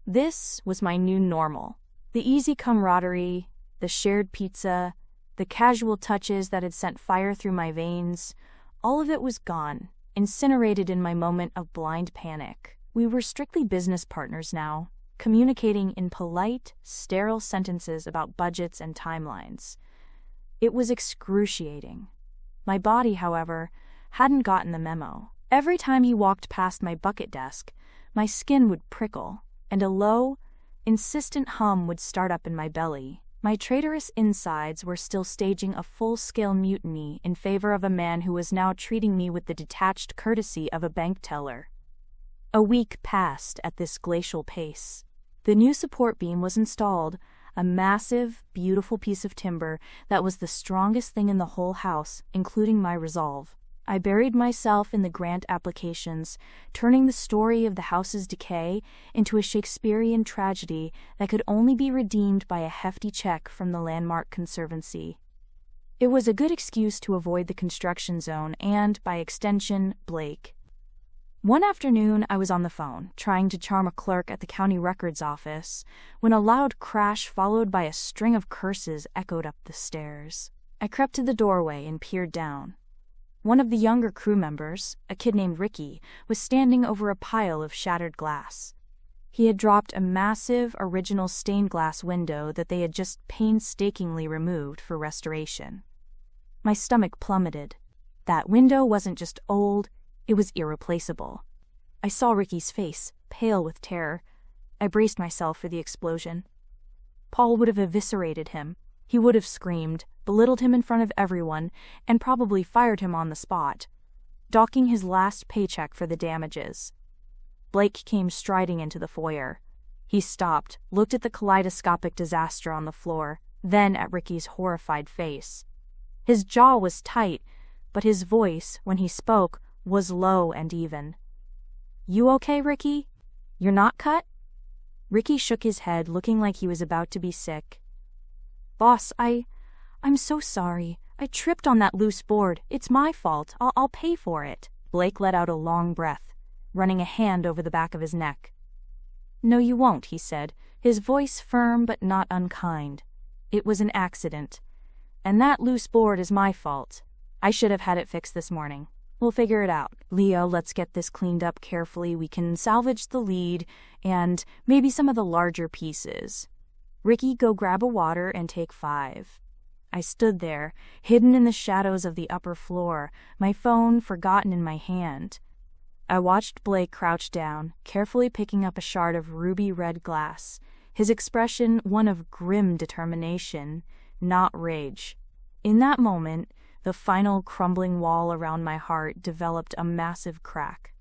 Speaker 1: This was my new normal. The easy camaraderie, the shared pizza, the casual touches that had sent fire through my veins, all of it was gone, incinerated in my moment of blind panic. We were strictly business partners now, communicating in polite, sterile sentences about budgets and timelines. It was excruciating. My body, however, hadn't gotten the memo. Every time he walked past my bucket desk, my skin would prickle, and a low, insistent hum would start up in my belly. My traitorous insides were still staging a full-scale mutiny in favor of a man who was now treating me with the detached courtesy of a bank teller. A week passed at this glacial pace. The new support beam was installed, a massive, beautiful piece of timber that was the strongest thing in the whole house, including my resolve. I buried myself in the grant applications, turning the story of the house's decay into a Shakespearean tragedy that could only be redeemed by a hefty check from the Landmark Conservancy. It was a good excuse to avoid the construction zone and, by extension, Blake. One afternoon, I was on the phone, trying to charm a clerk at the county records office, when a loud crash followed by a string of curses echoed up the stairs. I crept to the doorway and peered down. One of the younger crew members, a kid named Ricky, was standing over a pile of shattered glass. He had dropped a massive, original stained glass window that they had just painstakingly removed for restoration. My stomach plummeted. That window wasn't just old, it was irreplaceable. I saw Ricky's face, pale with terror. I braced myself for the explosion. Paul would have eviscerated him. He would have screamed, belittled him in front of everyone, and probably fired him on the spot, docking his last paycheck for the damages. Blake came striding into the foyer. He stopped, looked at the kaleidoscopic disaster on the floor, then at Ricky's horrified face. His jaw was tight, but his voice, when he spoke, was low and even. "You okay, Ricky? You're not cut?" Ricky shook his head, looking like he was about to be sick. "Boss, I'm so sorry. I tripped on that loose board. It's my fault. I'll pay for it." Blake let out a long breath, running a hand over the back of his neck. "No, you won't," he said, his voice firm but not unkind. "It was an accident. And that loose board is my fault. I should have had it fixed this morning. We'll figure it out. Leo, let's get this cleaned up carefully. We can salvage the lead and maybe some of the larger pieces. Ricky, go grab a water and take 5. I stood there, hidden in the shadows of the upper floor, my phone forgotten in my hand. I watched Blake crouch down, carefully picking up a shard of ruby-red glass, his expression one of grim determination, not rage. In that moment, the final crumbling wall around my heart developed a massive crack.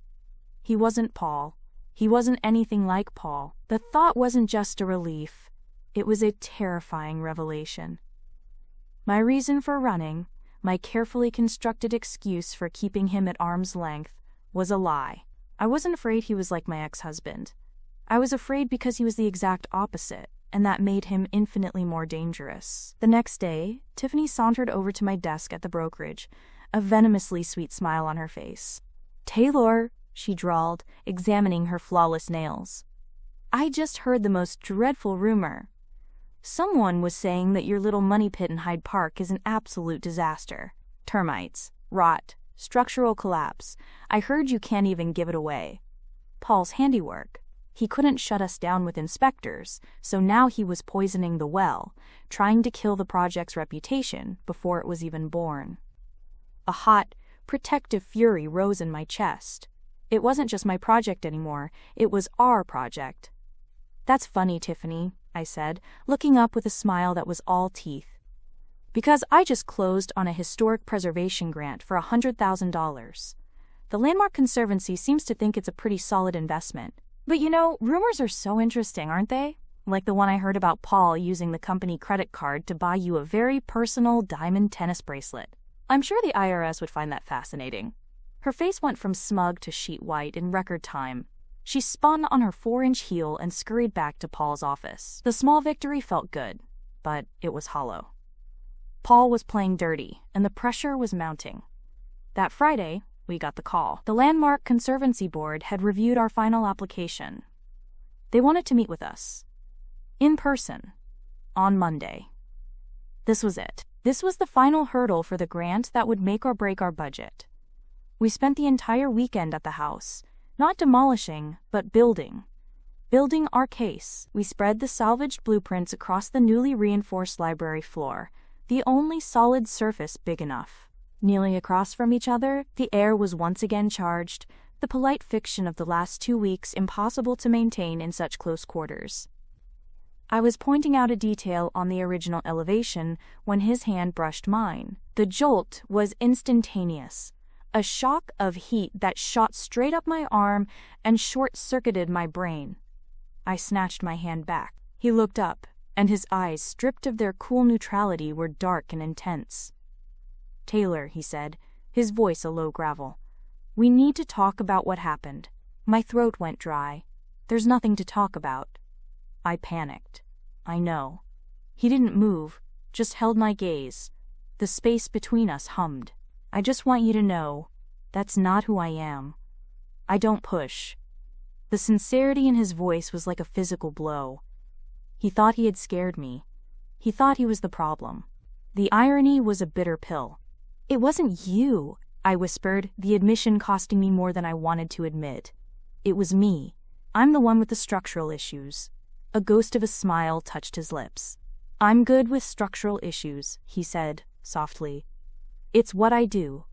Speaker 1: He wasn't Paul. He wasn't anything like Paul. The thought wasn't just a relief. It was a terrifying revelation. My reason for running, my carefully constructed excuse for keeping him at arm's length, was a lie. I wasn't afraid he was like my ex-husband. I was afraid because he was the exact opposite, and that made him infinitely more dangerous. The next day, Tiffany sauntered over to my desk at the brokerage, a venomously sweet smile on her face. "Taylor," she drawled, examining her flawless nails. "I just heard the most dreadful rumor. Someone was saying that your little money pit in Hyde Park is an absolute disaster. Termites, rot, structural collapse. I heard you can't even give it away. Paul's handiwork. He couldn't shut us down with inspectors, so now he was poisoning the well, trying to kill the project's reputation before it was even born." A hot, protective fury rose in my chest. It wasn't just my project anymore, it was our project. "That's funny, Tiffany," I said, looking up with a smile that was all teeth. "Because I just closed on a historic preservation grant for $100,000. The Landmark Conservancy seems to think it's a pretty solid investment. But you know, rumors are so interesting, aren't they? Like the one I heard about Paul using the company credit card to buy you a very personal diamond tennis bracelet. I'm sure the IRS would find that fascinating." Her face went from smug to sheet white in record time. She spun on her 4-inch heel and scurried back to Paul's office. The small victory felt good, but it was hollow. Paul was playing dirty, and the pressure was mounting. That Friday, we got the call. The Landmark Conservancy Board had reviewed our final application. They wanted to meet with us. In person. On Monday. This was it. This was the final hurdle for the grant that would make or break our budget. We spent the entire weekend at the house, not demolishing, but building. Building our case. We spread the salvaged blueprints across the newly reinforced library floor, the only solid surface big enough. Kneeling across from each other, the air was once again charged, the polite fiction of the last 2 weeks impossible to maintain in such close quarters. I was pointing out a detail on the original elevation when his hand brushed mine. The jolt was instantaneous, a shock of heat that shot straight up my arm and short-circuited my brain. I snatched my hand back. He looked up, and his eyes, stripped of their cool neutrality, were dark and intense. "Taylor," he said, his voice a low gravel. "We need to talk about what happened." My throat went dry. "There's nothing to talk about." I panicked. "I know." He didn't move, just held my gaze. The space between us hummed. "I just want you to know, that's not who I am. I don't push." The sincerity in his voice was like a physical blow. He thought he had scared me. He thought he was the problem. The irony was a bitter pill. "It wasn't you," I whispered, the admission costing me more than I wanted to admit. "It was me. I'm the one with the structural issues." A ghost of a smile touched his lips. "I'm good with structural issues," he said, softly. "It's what I do."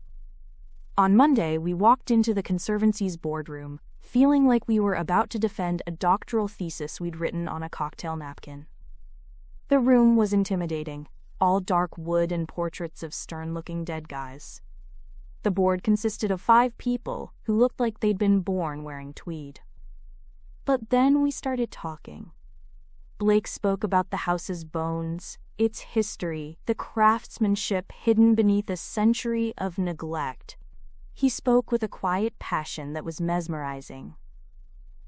Speaker 1: On Monday, we walked into the Conservancy's boardroom, feeling like we were about to defend a doctoral thesis we'd written on a cocktail napkin. The room was intimidating, all dark wood and portraits of stern-looking dead guys. The board consisted of 5 people who looked like they'd been born wearing tweed. But then we started talking. Blake spoke about the house's bones, its history, the craftsmanship hidden beneath a century of neglect. He spoke with a quiet passion that was mesmerizing.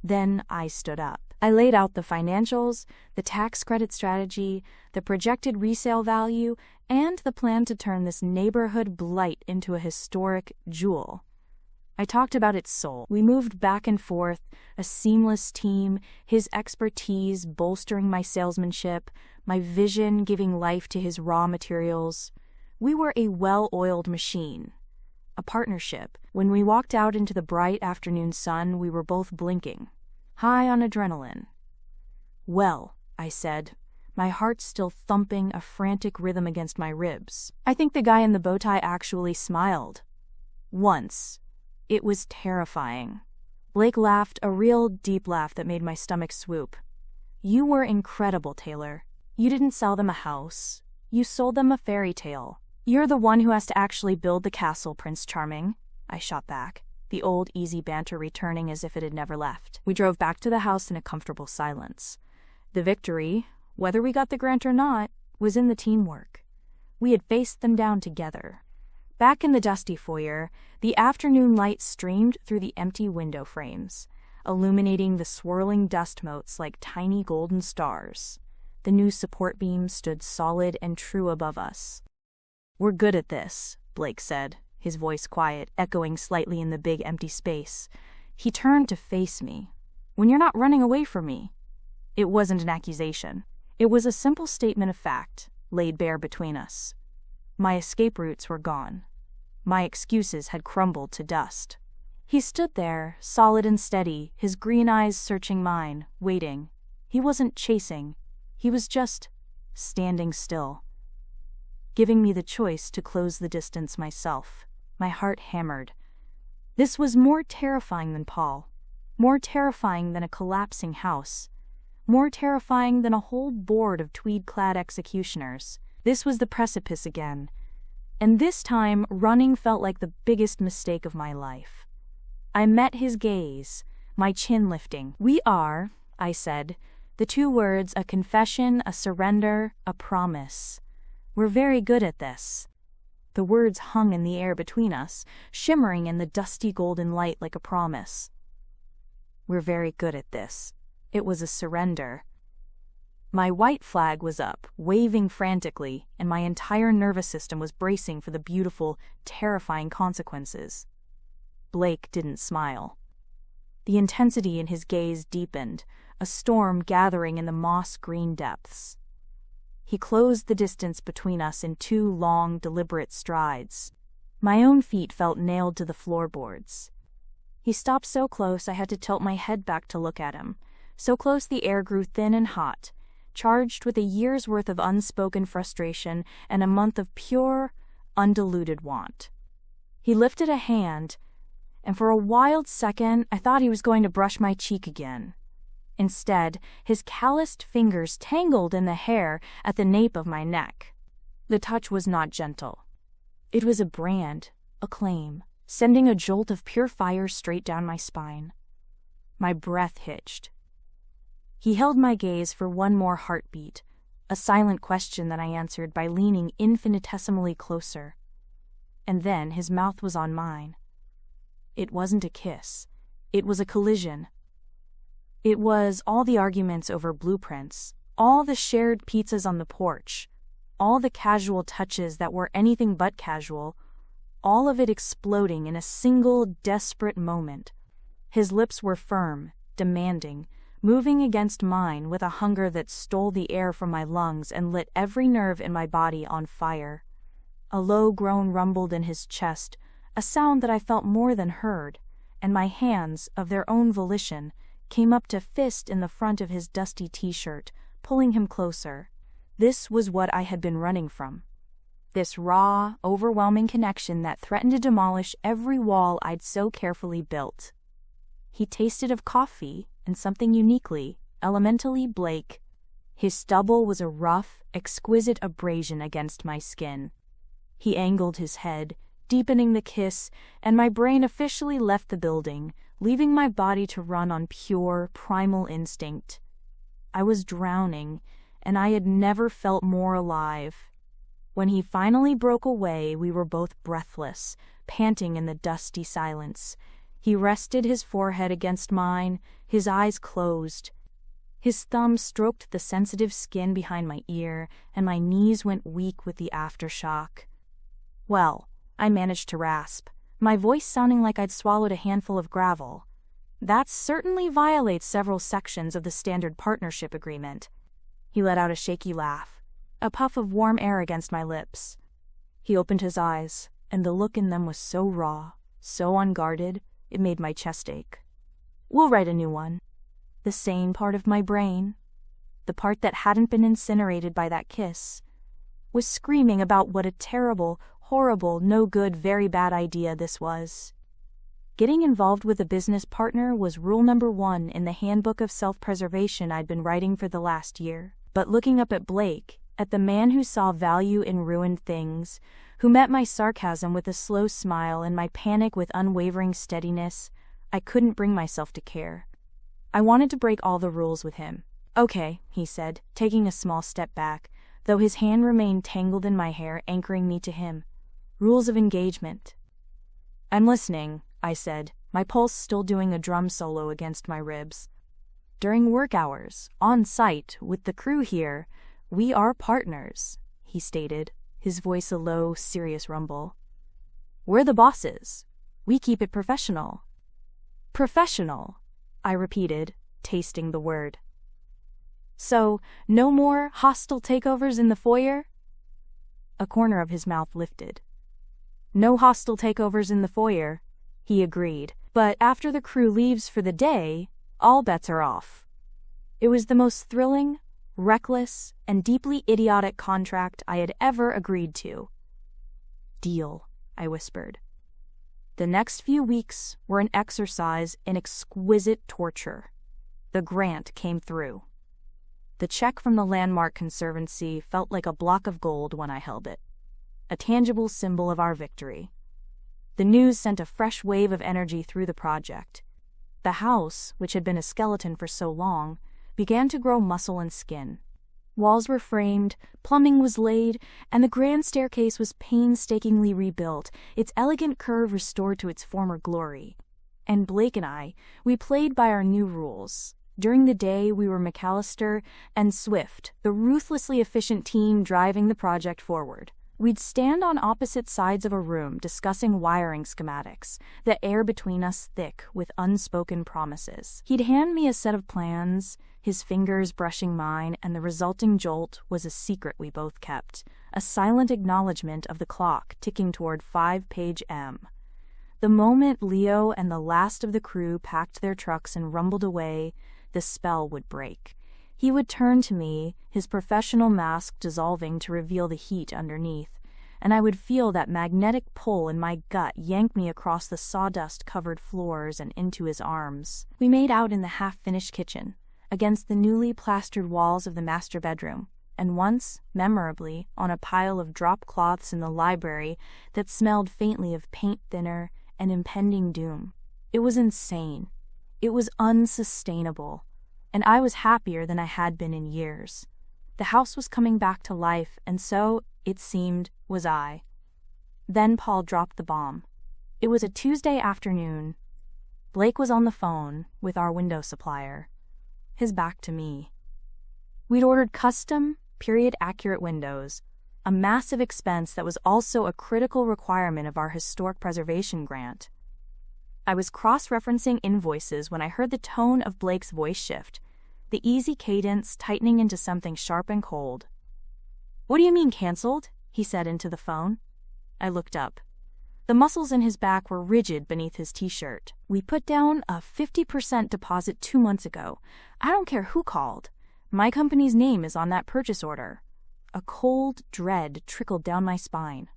Speaker 1: Then I stood up. I laid out the financials, the tax credit strategy, the projected resale value, and the plan to turn this neighborhood blight into a historic jewel. I talked about its soul. We moved back and forth, a seamless team, his expertise bolstering my salesmanship, my vision giving life to his raw materials. We were a well-oiled machine, a partnership. When we walked out into the bright afternoon sun, we were both blinking, high on adrenaline. "Well," I said, my heart still thumping a frantic rhythm against my ribs. "I think the guy in the bow tie actually smiled. Once. It was terrifying." Blake laughed, a real deep laugh that made my stomach swoop. "You were incredible, Taylor. You didn't sell them a house. You sold them a fairy tale. You're the one who has to actually build the castle, Prince Charming," I shot back, the old easy banter returning as if it had never left. We drove back to the house in a comfortable silence. The victory, whether we got the grant or not, was in the teamwork. We had faced them down together. Back in the dusty foyer, the afternoon light streamed through the empty window frames, illuminating the swirling dust motes like tiny golden stars. The new support beams stood solid and true above us. "We're good at this," Blake said, his voice quiet, echoing slightly in the big empty space. He turned to face me. "When you're not running away from me." It wasn't an accusation. It was a simple statement of fact, laid bare between us. My escape routes were gone. My excuses had crumbled to dust. He stood there, solid and steady, his green eyes searching mine, waiting. He wasn't chasing. He was just standing still, giving me the choice to close the distance myself. My heart hammered. This was more terrifying than Paul, more terrifying than a collapsing house, more terrifying than a whole board of tweed-clad executioners. This was the precipice again, and this time running felt like the biggest mistake of my life. I met his gaze, my chin lifting. "We are," I said, the 2 words, a confession, a surrender, a promise. "We're very good at this." The words hung in the air between us, shimmering in the dusty golden light like a promise. "We're very good at this." It was a surrender. My white flag was up, waving frantically, and my entire nervous system was bracing for the beautiful, terrifying consequences. Blake didn't smile. The intensity in his gaze deepened, a storm gathering in the moss-green depths. He closed the distance between us in 2 long, deliberate strides. My own feet felt nailed to the floorboards. He stopped so close I had to tilt my head back to look at him, so close the air grew thin and hot, charged with a year's worth of unspoken frustration and a month of pure, undiluted want. He lifted a hand, and for a wild second I thought he was going to brush my cheek again. Instead, his calloused fingers tangled in the hair at the nape of my neck. The touch was not gentle. It was a brand, a claim, sending a jolt of pure fire straight down my spine. My breath hitched. He held my gaze for one more heartbeat, a silent question that I answered by leaning infinitesimally closer. And then his mouth was on mine. It wasn't a kiss. It was a collision. It was all the arguments over blueprints, all the shared pizzas on the porch, all the casual touches that were anything but casual, all of it exploding in a single desperate moment. His lips were firm, demanding, moving against mine with a hunger that stole the air from my lungs and lit every nerve in my body on fire. A low groan rumbled in his chest, a sound that I felt more than heard, and my hands, of their own volition, came up to fist in the front of his dusty t-shirt, pulling him closer. This was what I had been running from. This raw, overwhelming connection that threatened to demolish every wall I'd so carefully built. He tasted of coffee and something uniquely, elementally Blake. His stubble was a rough, exquisite abrasion against my skin. He angled his head, deepening the kiss, and my brain officially left the building, leaving my body to run on pure, primal instinct. I was drowning, and I had never felt more alive. When he finally broke away, we were both breathless, panting in the dusty silence. He rested his forehead against mine, his eyes closed. His thumb stroked the sensitive skin behind my ear, and my knees went weak with the aftershock. "Well," I managed to rasp, my voice sounding like I'd swallowed a handful of gravel. "That certainly violates several sections of the standard partnership agreement." He let out a shaky laugh, a puff of warm air against my lips. He opened his eyes, and the look in them was so raw, so unguarded, it made my chest ache. "We'll write a new one." The sane part of my brain, the part that hadn't been incinerated by that kiss, was screaming about what a terrible, horrible, no good, very bad idea this was. Getting involved with a business partner was rule number 1 in the handbook of self-preservation I'd been writing for the last year. But looking up at Blake, at the man who saw value in ruined things, who met my sarcasm with a slow smile and my panic with unwavering steadiness, I couldn't bring myself to care. I wanted to break all the rules with him. "Okay," he said, taking a small step back, though his hand remained tangled in my hair, anchoring me to him. "Rules of engagement." "I'm listening," I said, my pulse still doing a drum solo against my ribs. "During work hours, on site, with the crew here, we are partners," he stated, his voice a low, serious rumble. "We're the bosses. We keep it professional." "Professional," I repeated, tasting the word. "So, no more hostile takeovers in the foyer?" A corner of his mouth lifted. "No hostile takeovers in the foyer," he agreed, "but after the crew leaves for the day, all bets are off." It was the most thrilling, reckless, and deeply idiotic contract I had ever agreed to. "Deal," I whispered. The next few weeks were an exercise in exquisite torture. The grant came through. The check from the Landmark Conservancy felt like a block of gold when I held it, a tangible symbol of our victory. The news sent a fresh wave of energy through the project. The house, which had been a skeleton for so long, began to grow muscle and skin. Walls were framed, plumbing was laid, and the grand staircase was painstakingly rebuilt, its elegant curve restored to its former glory. And Blake and I, we played by our new rules. During the day, we were McAlister and Swift, the ruthlessly efficient team driving the project forward. We'd stand on opposite sides of a room discussing wiring schematics, the air between us thick with unspoken promises. He'd hand me a set of plans, his fingers brushing mine, and the resulting jolt was a secret we both kept, a silent acknowledgement of the clock ticking toward 5-page M. The moment Leo and the last of the crew packed their trucks and rumbled away, the spell would break. He would turn to me, his professional mask dissolving to reveal the heat underneath, and I would feel that magnetic pull in my gut yank me across the sawdust-covered floors and into his arms. We made out in the half-finished kitchen, against the newly plastered walls of the master bedroom, and once, memorably, on a pile of drop cloths in the library that smelled faintly of paint thinner and impending doom. It was insane. It was unsustainable. And I was happier than I had been in years. The house was coming back to life, and so, it seemed, was I. Then Paul dropped the bomb. It was a Tuesday afternoon. Blake was on the phone with our window supplier, his back to me. We'd ordered custom, period-accurate windows, a massive expense that was also a critical requirement of our historic preservation grant. I was cross-referencing invoices when I heard the tone of Blake's voice shift, the easy cadence tightening into something sharp and cold. "What do you mean canceled?" he said into the phone. I looked up. The muscles in his back were rigid beneath his t-shirt. "We put down a 50% deposit 2 months ago. I don't care who called. My company's name is on that purchase order." A cold dread trickled down my spine.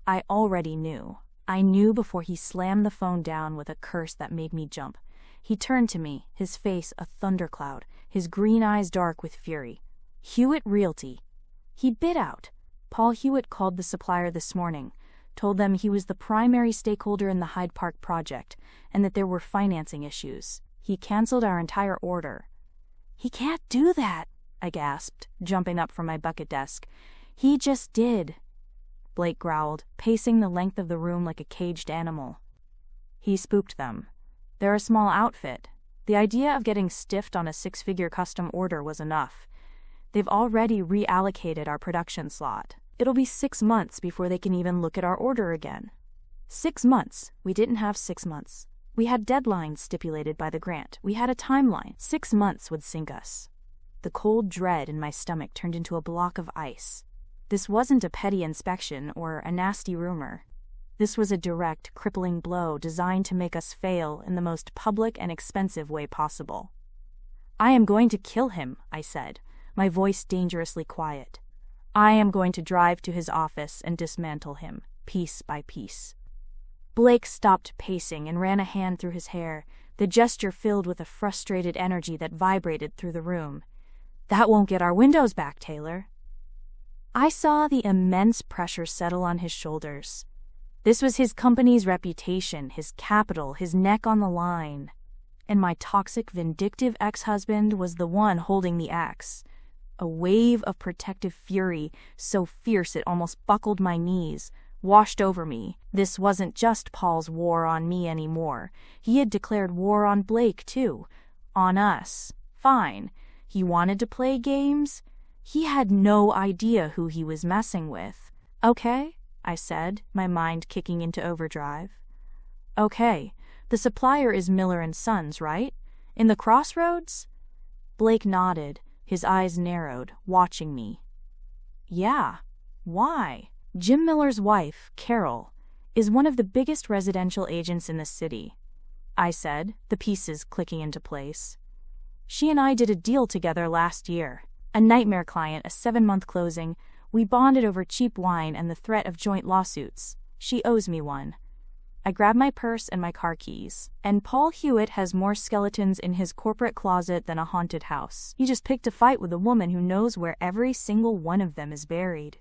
Speaker 1: I already knew. I knew before he slammed the phone down with a curse that made me jump. He turned to me, his face a thundercloud, his green eyes dark with fury. "Hewitt Realty." He bit out. "Paul Hewitt called the supplier this morning, told them he was the primary stakeholder in the Hyde Park project, and that there were financing issues. He canceled our entire order." "He can't do that," I gasped, jumping up from my bucket desk. "He just did." Blake growled, pacing the length of the room like a caged animal. "He spooked them. They're a small outfit. The idea of getting stiffed on a 6-figure custom order was enough. They've already reallocated our production slot. It'll be 6 months before they can even look at our order again." 6 months. We didn't have 6 months. We had deadlines stipulated by the grant. We had a timeline. 6 months would sink us. The cold dread in my stomach turned into a block of ice. This wasn't a petty inspection or a nasty rumor. This was a direct, crippling blow designed to make us fail in the most public and expensive way possible. "I am going to kill him," I said, my voice dangerously quiet. "I am going to drive to his office and dismantle him, piece by piece." Blake stopped pacing and ran a hand through his hair, the gesture filled with a frustrated energy that vibrated through the room. "That won't get our windows back, Taylor." I saw the immense pressure settle on his shoulders. This was his company's reputation, his capital, his neck on the line. And my toxic, vindictive ex-husband was the one holding the axe. A wave of protective fury, so fierce it almost buckled my knees, washed over me. This wasn't just Paul's war on me anymore. He had declared war on Blake, too. On us. Fine. He wanted to play games? He had no idea who he was messing with. "Okay," I said, my mind kicking into overdrive. "Okay, the supplier is Miller & Sons, right? In the Crossroads?" Blake nodded, his eyes narrowed, watching me. "Yeah. Why?" "Jim Miller's wife, Carol, is one of the biggest residential agents in the city," I said, the pieces clicking into place. "She and I did a deal together last year. A nightmare client, a 7-month closing. We bonded over cheap wine and the threat of joint lawsuits. She owes me one." I grabbed my purse and my car keys. "And Paul Hewitt has more skeletons in his corporate closet than a haunted house. He just picked a fight with a woman who knows where every single one of them is buried."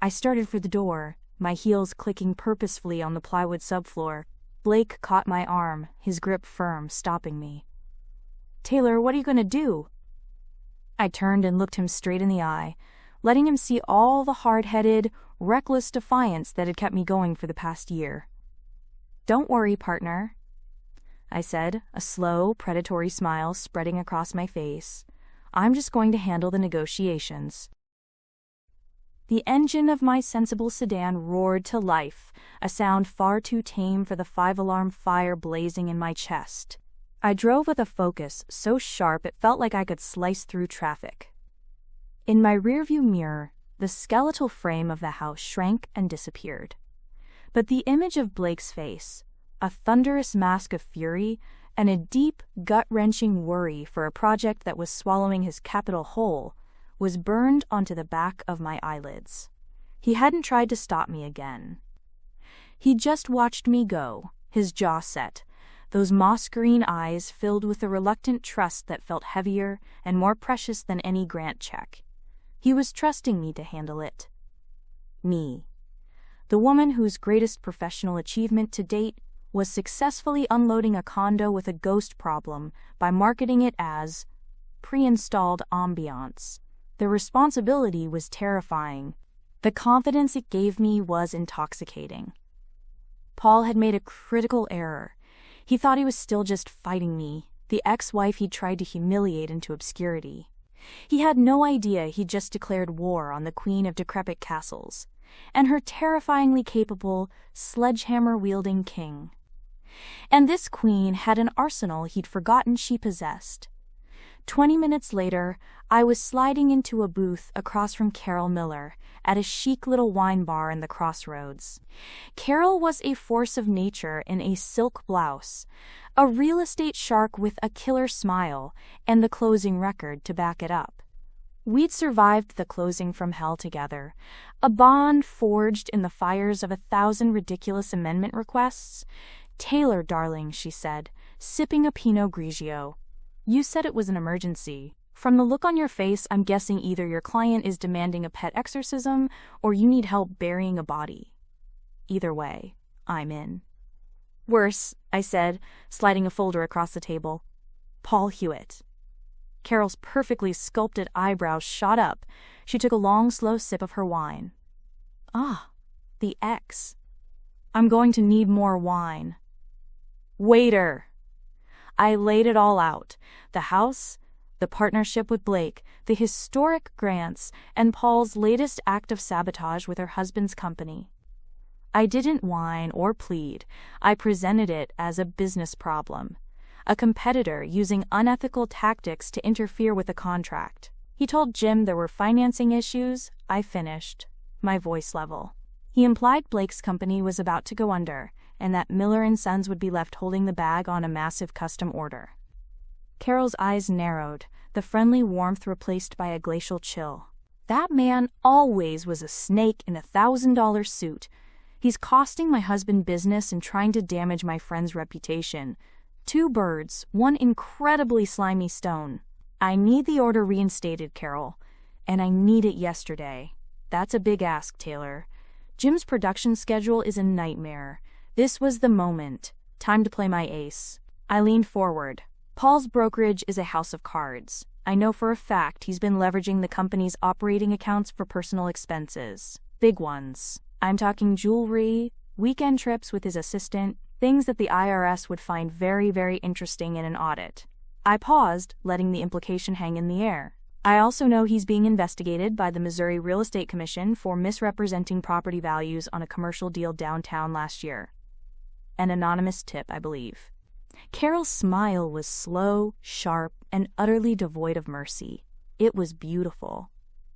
Speaker 1: I started for the door, my heels clicking purposefully on the plywood subfloor. Blake caught my arm, his grip firm, stopping me. "Taylor, what are you going to do?" I turned and looked him straight in the eye, letting him see all the hard-headed, reckless defiance that had kept me going for the past year. "Don't worry, partner," I said, a slow, predatory smile spreading across my face. "I'm just going to handle the negotiations." The engine of my sensible sedan roared to life, a sound far too tame for the 5-alarm fire blazing in my chest. I drove with a focus so sharp it felt like I could slice through traffic. In my rearview mirror, the skeletal frame of the house shrank and disappeared. But the image of Blake's face, a thunderous mask of fury, and a deep, gut-wrenching worry for a project that was swallowing his capital whole, was burned onto the back of my eyelids. He hadn't tried to stop me again. He just watched me go, his jaw set, those moss-green eyes filled with a reluctant trust that felt heavier and more precious than any grant check. He was trusting me to handle it. Me. The woman whose greatest professional achievement to date was successfully unloading a condo with a ghost problem by marketing it as pre-installed ambiance. The responsibility was terrifying. The confidence it gave me was intoxicating. Paul had made a critical error. He thought he was still just fighting me, the ex-wife he'd tried to humiliate into obscurity. He had no idea he'd just declared war on the queen of decrepit castles, and her terrifyingly capable, sledgehammer-wielding king. And this queen had an arsenal he'd forgotten she possessed. 20 minutes later, I was sliding into a booth across from Carol Miller at a chic little wine bar in the Crossroads. Carol was a force of nature in a silk blouse, a real estate shark with a killer smile, and the closing record to back it up. We'd survived the closing from hell together, a bond forged in the fires of 1,000 ridiculous amendment requests. "Taylor, darling," she said, sipping a Pinot Grigio. "You said it was an emergency. From the look on your face, I'm guessing either your client is demanding a pet exorcism or you need help burying a body. Either way, I'm in." "Worse," I said, sliding a folder across the table. "Paul Hewitt." Carol's perfectly sculpted eyebrows shot up. She took a long, slow sip of her wine. "Ah, the ex. I'm going to need more wine." "Waiter!" I laid it all out. The house, the partnership with Blake, the historic grants, and Paul's latest act of sabotage with her husband's company. I didn't whine or plead. I presented it as a business problem. A competitor using unethical tactics to interfere with a contract. He told Jim there were financing issues. I finished, my voice level. He implied Blake's company was about to go under, and that Miller & Sons would be left holding the bag on a massive custom order. Carol's eyes narrowed, the friendly warmth replaced by a glacial chill. "That man always was a snake in a $1,000 suit. He's costing my husband business and trying to damage my friend's reputation. 2 birds, one incredibly slimy stone. I need the order reinstated, Carol, and I need it yesterday." "That's a big ask, Taylor. Jim's production schedule is a nightmare. This was the moment. Time to play my ace." I leaned forward. "Paul's brokerage is a house of cards. I know for a fact he's been leveraging the company's operating accounts for personal expenses. Big ones. I'm talking jewelry, weekend trips with his assistant, things that the IRS would find very, very interesting in an audit." I paused, letting the implication hang in the air. "I also know he's being investigated by the Missouri Real Estate Commission for misrepresenting property values on a commercial deal downtown last year. An anonymous tip, I believe." Carol's smile was slow, sharp, and utterly devoid of mercy. It was beautiful.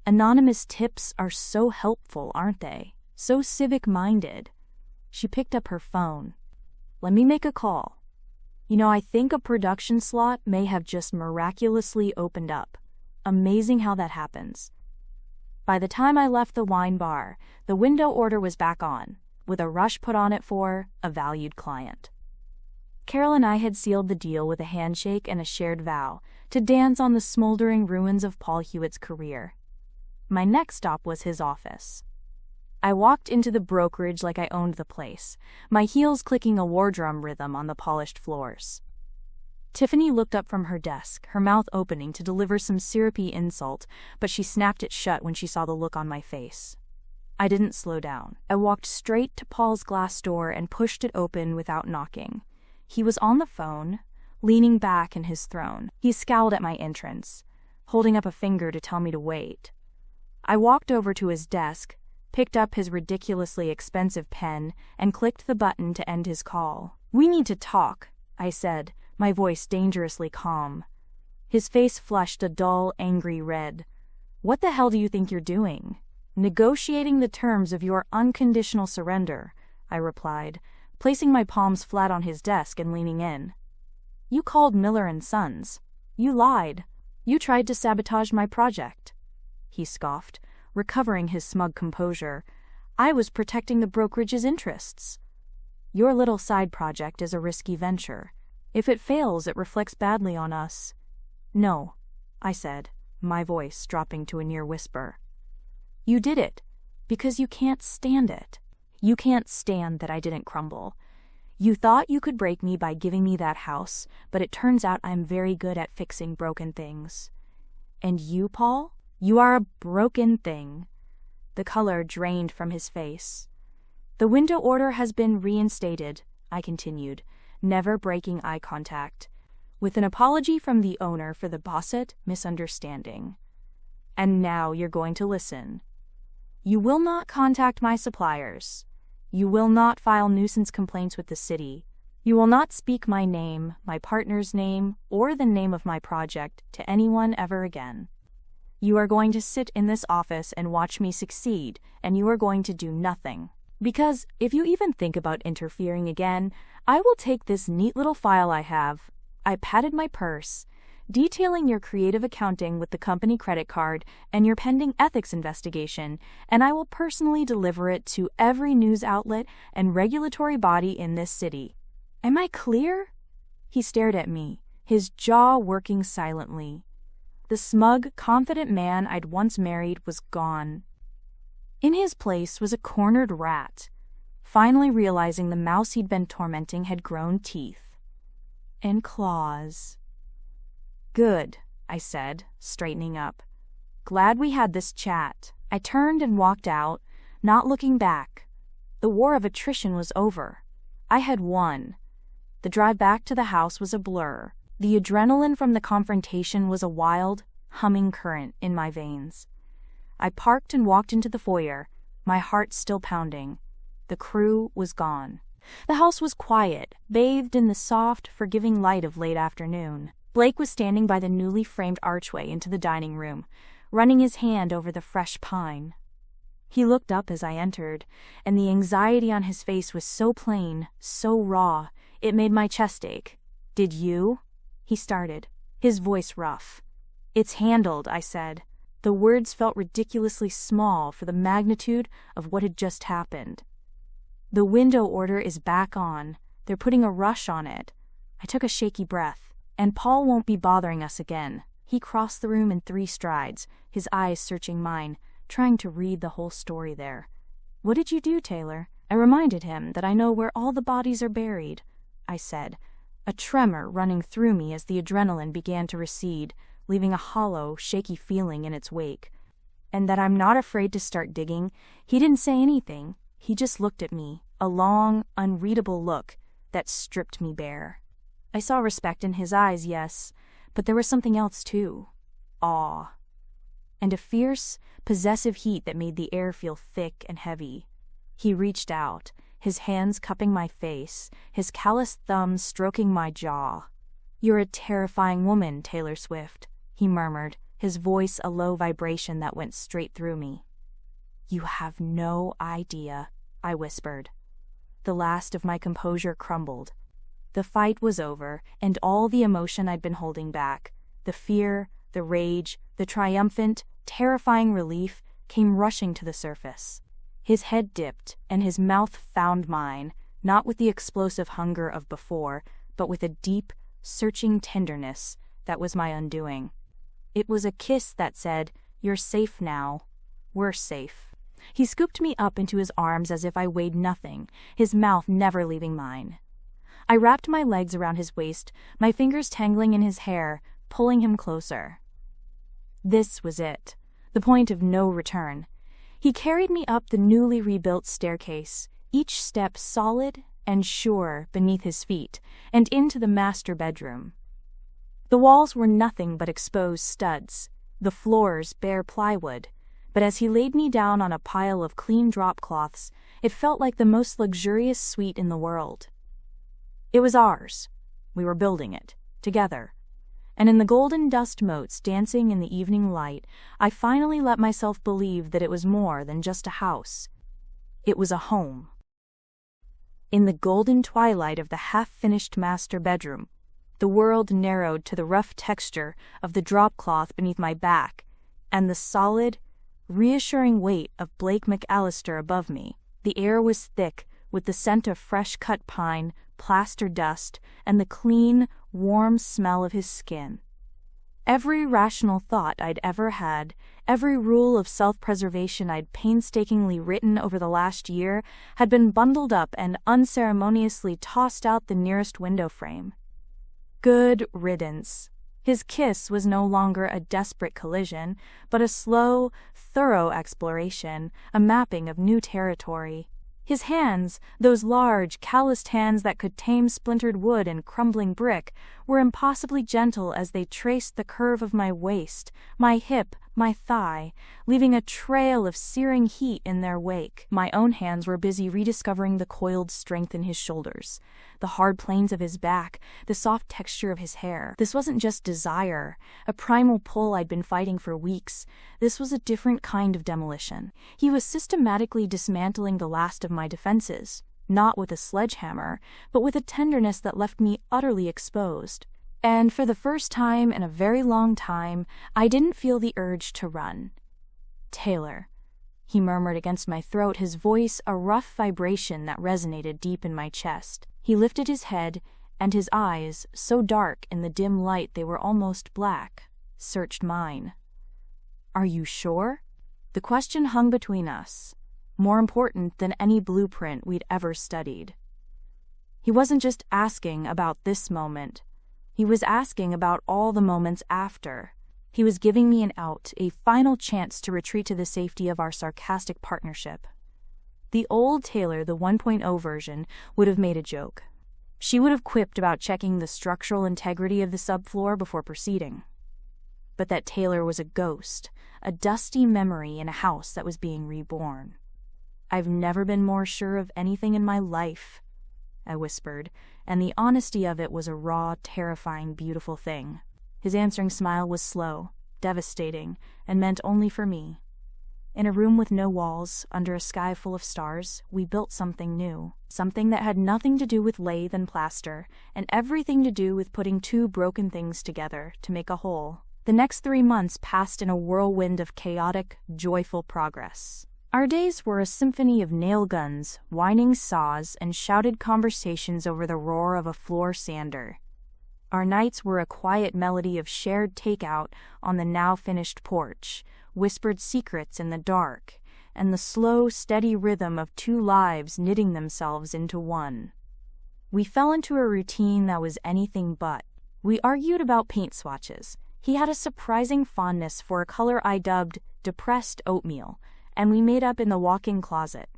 Speaker 1: Anonymous tips are so helpful, aren't they? So civic-minded. She picked up her phone. "Let me make a call. I think a production slot may have just miraculously opened up. Amazing how that happens." By the time I left the wine bar, the window order was back on, with a rush put on it for a valued client. Carol and I had sealed the deal with a handshake and a shared vow to dance on the smoldering ruins of Paul Hewitt's career. My next stop was his office. I walked into the brokerage like I owned the place, my heels clicking a war drum rhythm on the polished floors. Tiffany looked up from her desk, her mouth opening to deliver some syrupy insult, but she snapped it shut when she saw the look on my face. I didn't slow down. I walked straight to Paul's glass door and pushed it open without knocking. He was on the phone, leaning back in his throne. He scowled at my entrance, holding up a finger to tell me to wait. I walked over to his desk, picked up his ridiculously expensive pen, and clicked the button to end his call. "We need to talk," I said, my voice dangerously calm. His face flushed a dull, angry red. "What the hell do you think you're doing?" "Negotiating the terms of your unconditional surrender," I replied, placing my palms flat on his desk and leaning in. "You called Miller & Sons. You lied. You tried to sabotage my project." He scoffed, recovering his smug composure. "I was protecting the brokerage's interests." "Your little side project is a risky venture. If it fails, it reflects badly on us." "No," I said, my voice dropping to a near whisper. "You did it, because you can't stand it. You can't stand that I didn't crumble. You thought you could break me by giving me that house, but it turns out I'm very good at fixing broken things. And you, Paul? You are a broken thing." The color drained from his face. "The window order has been reinstated," I continued, never breaking eye contact. with an apology from the owner for the Bossett misunderstanding. And now you're going to listen. You will not contact my suppliers. You will not file nuisance complaints with the city. You will not speak my name, my partner's name, or the name of my project to anyone ever again. You are going to sit in this office and watch me succeed, and you are going to do nothing. Because if you even think about interfering again, I will take this neat little file I have. I patted my purse, detailing your creative accounting with the company credit card and your pending ethics investigation, and I will personally deliver it to every news outlet and regulatory body in this city. Am I clear? He stared at me, his jaw working silently. The smug, confident man I'd once married was gone. In his place was a cornered rat, finally realizing the mouse he'd been tormenting had grown teeth. And claws. Good, I said, straightening up. Glad we had this chat. I turned and walked out, not looking back. The war of attrition was over. I had won. The drive back to the house was a blur. The adrenaline from the confrontation was a wild, humming current in my veins. I parked and walked into the foyer, my heart still pounding. The crew was gone. The house was quiet, bathed in the soft, forgiving light of late afternoon. Blake was standing by the newly framed archway into the dining room, running his hand over the fresh pine. He looked up as I entered, and the anxiety on his face was so plain, so raw, it made my chest ache. "Did you?" He started, his voice rough. "It's handled," I said. The words felt ridiculously small for the magnitude of what had just happened. "The window order is back on. They're putting a rush on it." I took a shaky breath. "And Paul won't be bothering us again." He crossed the room in 3 strides, his eyes searching mine, trying to read the whole story there. "What did you do, Taylor?" I reminded him that I know where all the bodies are buried, I said, a tremor running through me as the adrenaline began to recede, leaving a hollow, shaky feeling in its wake. "And that I'm not afraid to start digging." He didn't say anything. He just looked at me, a long, unreadable look that stripped me bare. I saw respect in his eyes, yes, but there was something else too. Awe. And a fierce, possessive heat that made the air feel thick and heavy. He reached out, his hands cupping my face, his calloused thumbs stroking my jaw. "You're a terrifying woman, Taylor Swift," he murmured, his voice a low vibration that went straight through me. "You have no idea," I whispered. The last of my composure crumbled. The fight was over, and all the emotion I'd been holding back, the fear, the rage, the triumphant, terrifying relief, came rushing to the surface. His head dipped, and his mouth found mine, not with the explosive hunger of before, but with a deep, searching tenderness that was my undoing. It was a kiss that said, "You're safe now. We're safe." He scooped me up into his arms as if I weighed nothing, his mouth never leaving mine. I wrapped my legs around his waist, my fingers tangling in his hair, pulling him closer. This was it, the point of no return. He carried me up the newly rebuilt staircase, each step solid and sure beneath his feet, and into the master bedroom. The walls were nothing but exposed studs, the floors bare plywood, but as he laid me down on a pile of clean drop cloths, it felt like the most luxurious suite in the world. It was ours. We were building it, together. And in the golden dust motes dancing in the evening light, I finally let myself believe that it was more than just a house. It was a home. In the golden twilight of the half-finished master bedroom, the world narrowed to the rough texture of the drop cloth beneath my back and the solid, reassuring weight of Blake McAlister above me. The air was thick with the scent of fresh-cut pine, plaster dust, and the clean, warm smell of his skin. Every rational thought I'd ever had, every rule of self-preservation I'd painstakingly written over the last year, had been bundled up and unceremoniously tossed out the nearest window frame. Good riddance. His kiss was no longer a desperate collision, but a slow, thorough exploration, a mapping of new territory. His hands, those large, calloused hands that could tame splintered wood and crumbling brick, were impossibly gentle as they traced the curve of my waist, my hip, my thigh, leaving a trail of searing heat in their wake. My own hands were busy rediscovering the coiled strength in his shoulders, the hard planes of his back, the soft texture of his hair. This wasn't just desire, a primal pull I'd been fighting for weeks. This was a different kind of demolition. He was systematically dismantling the last of my defenses, not with a sledgehammer, but with a tenderness that left me utterly exposed. And for the first time in a very long time, I didn't feel the urge to run. "Taylor," he murmured against my throat, his voice a rough vibration that resonated deep in my chest. He lifted his head, and his eyes, so dark in the dim light they were almost black, searched mine. "Are you sure?" The question hung between us, more important than any blueprint we'd ever studied. He wasn't just asking about this moment. He was asking about all the moments after. He was giving me an out, a final chance to retreat to the safety of our sarcastic partnership. The old Taylor, the 1.0 version, would have made a joke. She would have quipped about checking the structural integrity of the subfloor before proceeding. But that Taylor was a ghost, a dusty memory in a house that was being reborn. "I've never been more sure of anything in my life," I whispered, and the honesty of it was a raw, terrifying, beautiful thing. His answering smile was slow, devastating, and meant only for me. In a room with no walls, under a sky full of stars, we built something new. Something that had nothing to do with lathe and plaster, and everything to do with putting two broken things together to make a whole. The next 3 months passed in a whirlwind of chaotic, joyful progress. Our days were a symphony of nail guns, whining saws, and shouted conversations over the roar of a floor sander. Our nights were a quiet melody of shared takeout on the now-finished porch, whispered secrets in the dark, and the slow, steady rhythm of two lives knitting themselves into one. We fell into a routine that was anything but. We argued about paint swatches. He had a surprising fondness for a color I dubbed depressed oatmeal, and we made up in the walk-in closet.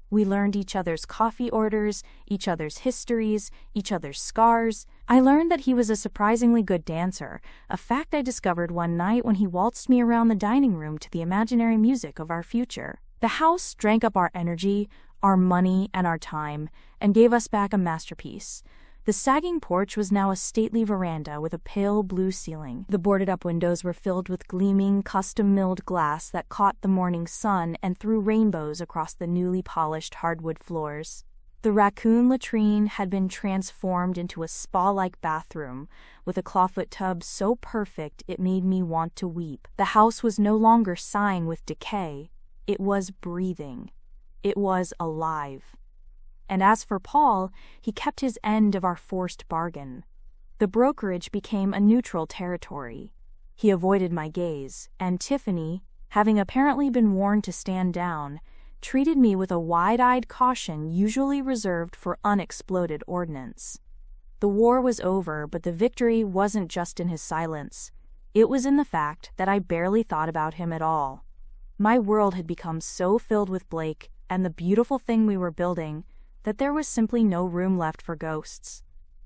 Speaker 1: We learned each other's coffee orders, each other's histories, each other's scars. I learned that he was a surprisingly good dancer, a fact I discovered one night when he waltzed me around the dining room to the imaginary music of our future. The house drank up our energy, our money, and our time, and gave us back a masterpiece. The sagging porch was now a stately veranda with a pale blue ceiling. The boarded-up windows were filled with gleaming, custom-milled glass that caught the morning sun and threw rainbows across the newly polished hardwood floors. The raccoon latrine had been transformed into a spa-like bathroom, with a clawfoot tub so perfect it made me want to weep. The house was no longer sighing with decay. It was breathing. It was alive. And as for Paul, he kept his end of our forced bargain. The brokerage became a neutral territory. He avoided my gaze, and Tiffany, having apparently been warned to stand down, treated me with a wide-eyed caution usually reserved for unexploded ordnance. The war was over, but the victory wasn't just in his silence. It was in the fact that I barely thought about him at all. My world had become so filled with Blake and the beautiful thing we were building that there was simply no room left for ghosts.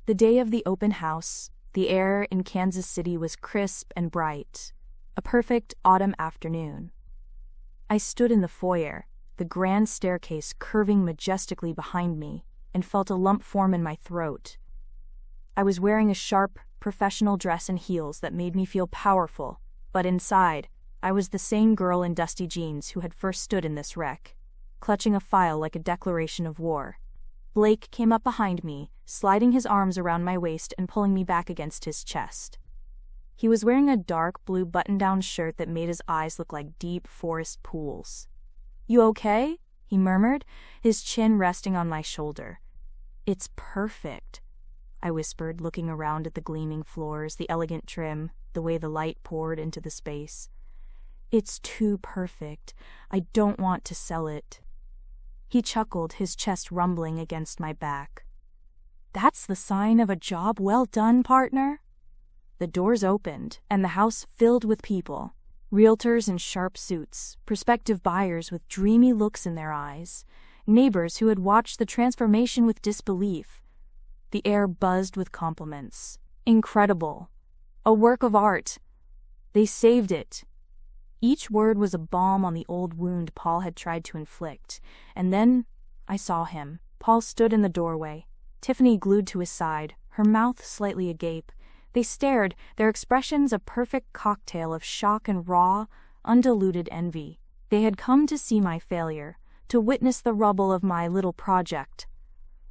Speaker 1: The day of the open house, the air in Kansas City was crisp and bright, a perfect autumn afternoon. I stood in the foyer, the grand staircase curving majestically behind me, and felt a lump form in my throat. I was wearing a sharp, professional dress and heels that made me feel powerful, but inside, I was the same girl in dusty jeans who had first stood in this wreck, clutching a file like a declaration of war. Blake came up behind me, sliding his arms around my waist and pulling me back against his chest. He was wearing a dark blue button-down shirt that made his eyes look like deep forest pools. "You okay?" he murmured, his chin resting on my shoulder. "It's perfect," I whispered, looking around at the gleaming floors, the elegant trim, the way the light poured into the space. "It's too perfect. I don't want to sell it." He chuckled, his chest rumbling against my back. "That's the sign of a job well done, partner." The doors opened, and the house filled with people. Realtors in sharp suits, prospective buyers with dreamy looks in their eyes, neighbors who had watched the transformation with disbelief. The air buzzed with compliments. Incredible. A work of art. They saved it. Each word was a balm on the old wound Paul had tried to inflict. And then I saw him. Paul stood in the doorway, Tiffany glued to his side, her mouth slightly agape. They stared, their expressions a perfect cocktail of shock and raw, undiluted envy. They had come to see my failure, to witness the rubble of my little project.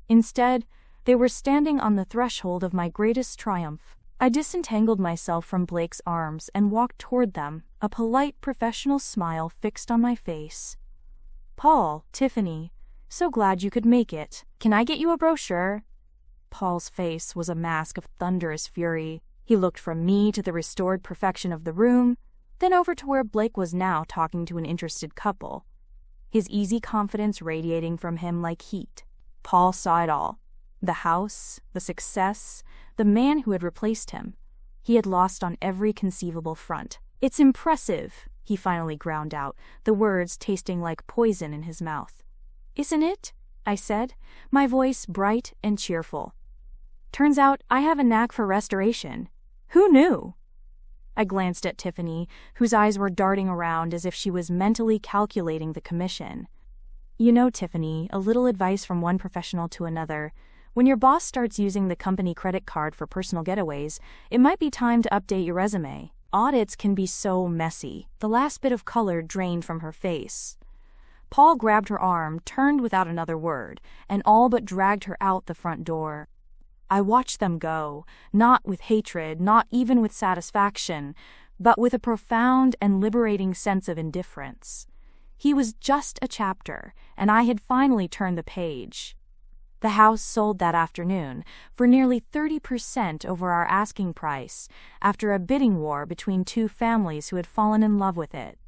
Speaker 1: Instead, they were standing on the threshold of my greatest triumph. I disentangled myself from Blake's arms and walked toward them, a polite professional smile fixed on my face. "Paul, Tiffany, so glad you could make it. Can I get you a brochure?" Paul's face was a mask of thunderous fury. He looked from me to the restored perfection of the room, then over to where Blake was now talking to an interested couple, his easy confidence radiating from him like heat. Paul saw it all. The house, the success, the man who had replaced him. He had lost on every conceivable front. "It's impressive," he finally ground out, the words tasting like poison in his mouth. "Isn't it?" I said, my voice bright and cheerful. "Turns out I have a knack for restoration. Who knew?" I glanced at Tiffany, whose eyes were darting around as if she was mentally calculating the commission. "You know, Tiffany, a little advice from one professional to another. When your boss starts using the company credit card for personal getaways, it might be time to update your resume. Audits can be so messy." The last bit of color drained from her face. Paul grabbed her arm, turned without another word, and all but dragged her out the front door. I watched them go, not with hatred, not even with satisfaction, but with a profound and liberating sense of indifference. He was just a chapter, and I had finally turned the page. The house sold that afternoon for nearly 30% over our asking price after a bidding war between two families who had fallen in love with it.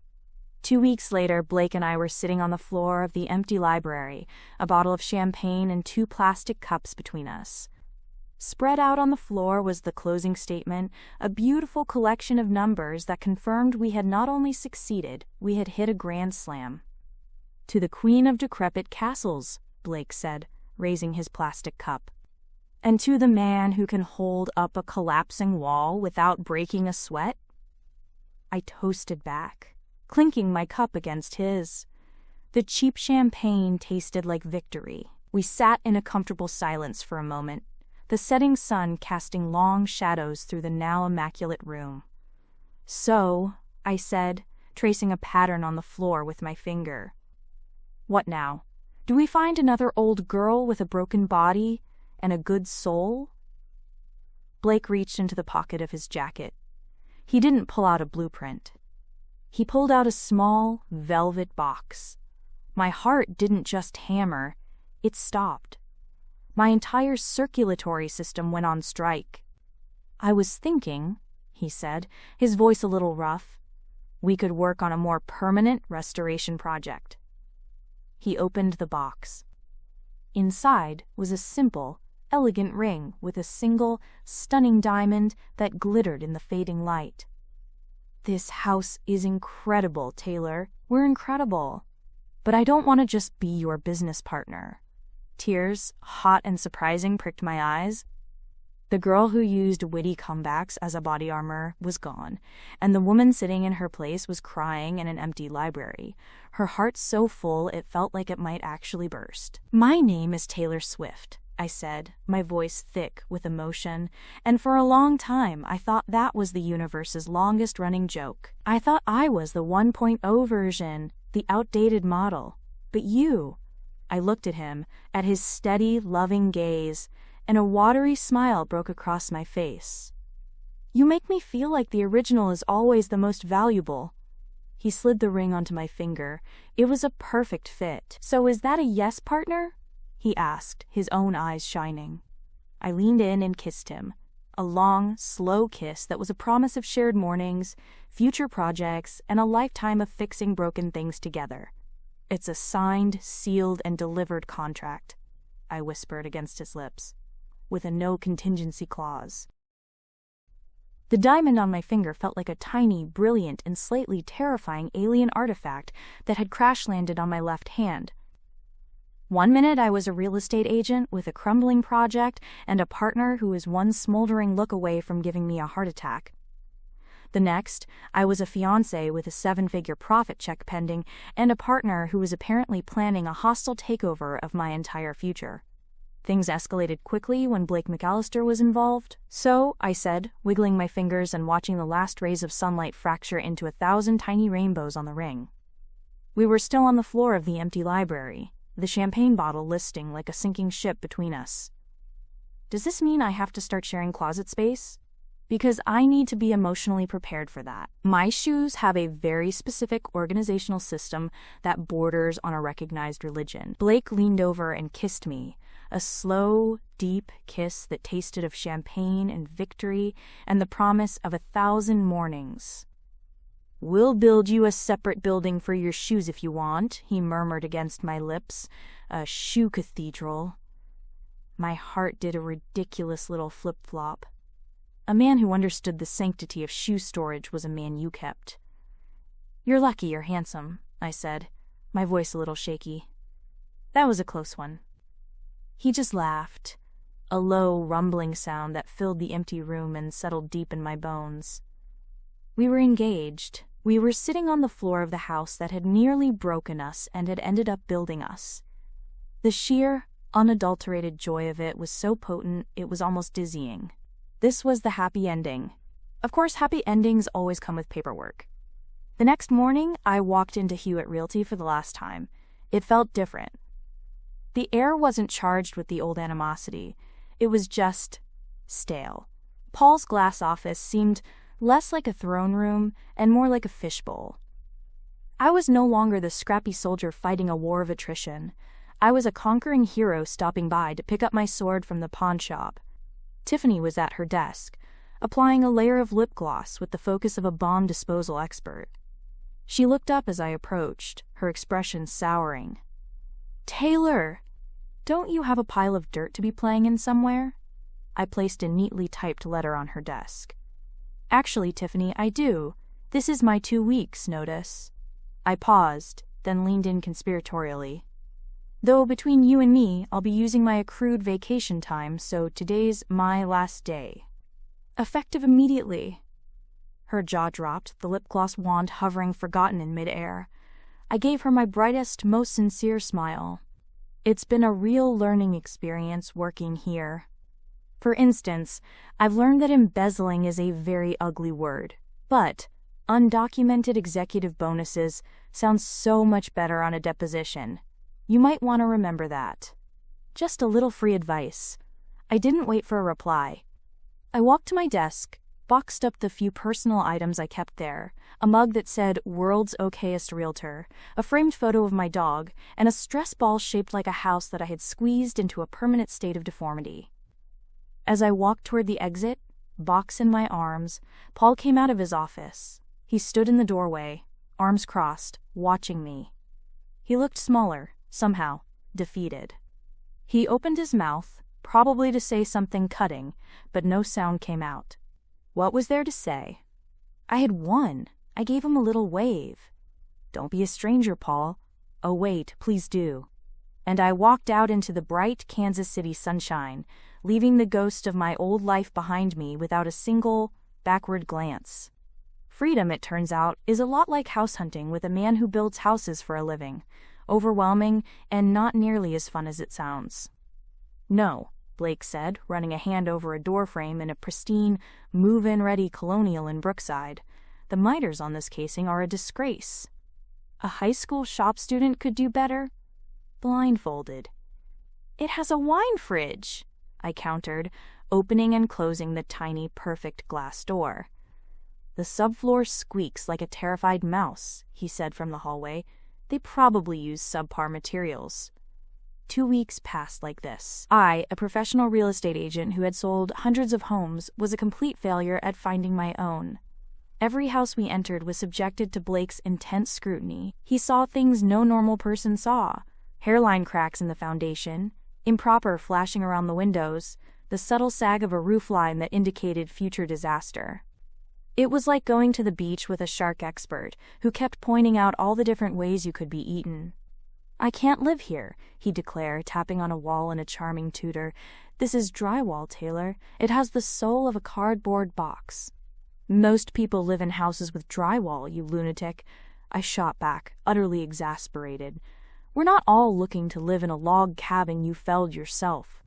Speaker 1: 2 weeks later, Blake and I were sitting on the floor of the empty library, a bottle of champagne and 2 plastic cups between us. Spread out on the floor was the closing statement, a beautiful collection of numbers that confirmed we had not only succeeded, we had hit a grand slam. "To the Queen of Decrepit Castles," Blake said, raising his plastic cup. "And to the man who can hold up a collapsing wall without breaking a sweat." I toasted back, clinking my cup against his. The cheap champagne tasted like victory. We sat in a comfortable silence for a moment, the setting sun casting long shadows through the now immaculate room. "So," I said, tracing a pattern on the floor with my finger. "What now? Do we find another old girl with a broken body and a good soul?" Blake reached into the pocket of his jacket. He didn't pull out a blueprint. He pulled out a small, velvet box. My heart didn't just hammer, it stopped. My entire circulatory system went on strike. "I was thinking," he said, his voice a little rough, "we could work on a more permanent restoration project." He opened the box. Inside was a simple, elegant ring with a single, stunning diamond that glittered in the fading light. "This house is incredible, Taylor. We're incredible. But I don't want to just be your business partner." Tears, hot and surprising, pricked my eyes. The girl who used witty comebacks as a body armor was gone, and the woman sitting in her place was crying in an empty library, her heart so full it felt like it might actually burst. "My name is Taylor Swift," I said, my voice thick with emotion, and for a long time I thought that was the universe's longest-running joke. I thought I was the 1.0 version, the outdated model. But you... I looked at him, at his steady, loving gaze, and a watery smile broke across my face. "You make me feel like the original is always the most valuable." He slid the ring onto my finger. It was a perfect fit. "So is that a yes, partner?" he asked, his own eyes shining. I leaned in and kissed him. A long, slow kiss that was a promise of shared mornings, future projects, and a lifetime of fixing broken things together. "It's a signed, sealed, and delivered contract," I whispered against his lips, "with a no contingency clause." The diamond on my finger felt like a tiny, brilliant, and slightly terrifying alien artifact that had crash-landed on my left hand. One minute I was a real estate agent with a crumbling project and a partner who was one smoldering look away from giving me a heart attack. The next, I was a fiancé with a 7-figure profit check pending and a partner who was apparently planning a hostile takeover of my entire future. Things escalated quickly when Blake McAlister was involved. So, I said, wiggling my fingers and watching the last rays of sunlight fracture into 1,000 tiny rainbows on the ring. We were still on the floor of the empty library, the champagne bottle listing like a sinking ship between us. Does this mean I have to start sharing closet space? Because I need to be emotionally prepared for that. My shoes have a very specific organizational system that borders on a recognized religion. Blake leaned over and kissed me, a slow, deep kiss that tasted of champagne and victory and the promise of 1,000 mornings. "We'll build you a separate building for your shoes if you want," he murmured against my lips. "A shoe cathedral." My heart did a ridiculous little flip-flop. A man who understood the sanctity of shoe storage was a man you kept. "You're lucky you're handsome," I said, my voice a little shaky. "That was a close one." He just laughed, a low, rumbling sound that filled the empty room and settled deep in my bones. We were engaged. We were sitting on the floor of the house that had nearly broken us and had ended up building us. The sheer, unadulterated joy of it was so potent it was almost dizzying. This was the happy ending. Of course, happy endings always come with paperwork. The next morning, I walked into Hewitt Realty for the last time. It felt different. The air wasn't charged with the old animosity. It was just stale. Paul's glass office seemed less like a throne room and more like a fishbowl. I was no longer the scrappy soldier fighting a war of attrition. I was a conquering hero stopping by to pick up my sword from the pawn shop. Tiffany was at her desk, applying a layer of lip gloss with the focus of a bomb disposal expert. She looked up as I approached, her expression souring. "Taylor, don't you have a pile of dirt to be playing in somewhere?" I placed a neatly typed letter on her desk. "Actually, Tiffany, I do. This is my 2 weeks' notice." I paused, then leaned in conspiratorially. "Though between you and me, I'll be using my accrued vacation time, so today's my last day. Effective immediately." Her jaw dropped, the lip gloss wand hovering forgotten in midair. I gave her my brightest, most sincere smile. It's been a real learning experience working here. For instance, I've learned that embezzling is a very ugly word, but undocumented executive bonuses sounds so much better on a deposition. You might want to remember that. Just a little free advice. I didn't wait for a reply. I walked to my desk, boxed up the few personal items I kept there, a mug that said "World's Okayest Realtor," a framed photo of my dog, and a stress ball shaped like a house that I had squeezed into a permanent state of deformity. As I walked toward the exit, box in my arms, Paul came out of his office. He stood in the doorway, arms crossed, watching me. He looked smaller, somehow, defeated. He opened his mouth, probably to say something cutting, but no sound came out. What was there to say? I had won. I gave him a little wave. "Don't be a stranger, Paul." "Oh, wait, please do." And I walked out into the bright Kansas City sunshine, leaving the ghost of my old life behind me without a single backward glance. Freedom, it turns out, is a lot like house hunting with a man who builds houses for a living. Overwhelming and not nearly as fun as it sounds. "No," Blake said, running a hand over a doorframe in a pristine, move-in-ready colonial in Brookside. "The miters on this casing are a disgrace. A high school shop student could do better." Blindfolded. "It has a wine fridge," I countered, opening and closing the tiny, perfect glass door. "The subfloor squeaks like a terrified mouse," he said from the hallway. "They probably use subpar materials." 2 weeks passed like this. I, a professional real estate agent who had sold hundreds of homes, was a complete failure at finding my own. Every house we entered was subjected to Blake's intense scrutiny. He saw things no normal person saw. Hairline cracks in the foundation, improper flashing around the windows, the subtle sag of a roofline that indicated future disaster. It was like going to the beach with a shark expert who kept pointing out all the different ways you could be eaten. "I can't live here," he declared, tapping on a wall in a charming tutor. "This is drywall, Taylor. It has the soul of a cardboard box." "Most people live in houses with drywall, you lunatic," I shot back, utterly exasperated. "We're not all looking to live in a log cabin you felled yourself."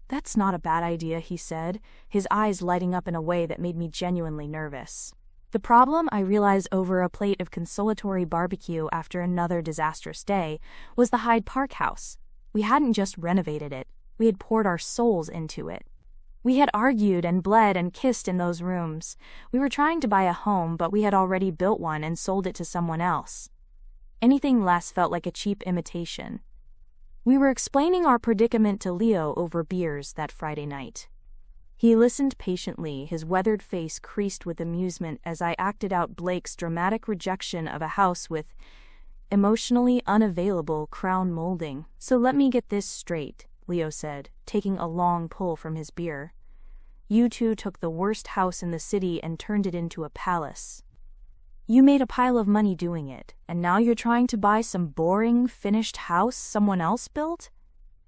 Speaker 1: "That's not a bad idea," he said, his eyes lighting up in a way that made me genuinely nervous. The problem, I realized over a plate of consolatory barbecue after another disastrous day, was the Hyde Park house. We hadn't just renovated it, we had poured our souls into it. We had argued and bled and kissed in those rooms. We were trying to buy a home, but we had already built one and sold it to someone else. Anything less felt like a cheap imitation. We were explaining our predicament to Leo over beers that Friday night. He listened patiently, his weathered face creased with amusement as I acted out Blake's dramatic rejection of a house with emotionally unavailable crown molding. "So let me get this straight," Leo said, taking a long pull from his beer. "You two took the worst house in the city and turned it into a palace. You made a pile of money doing it, and now you're trying to buy some boring, finished house someone else built?"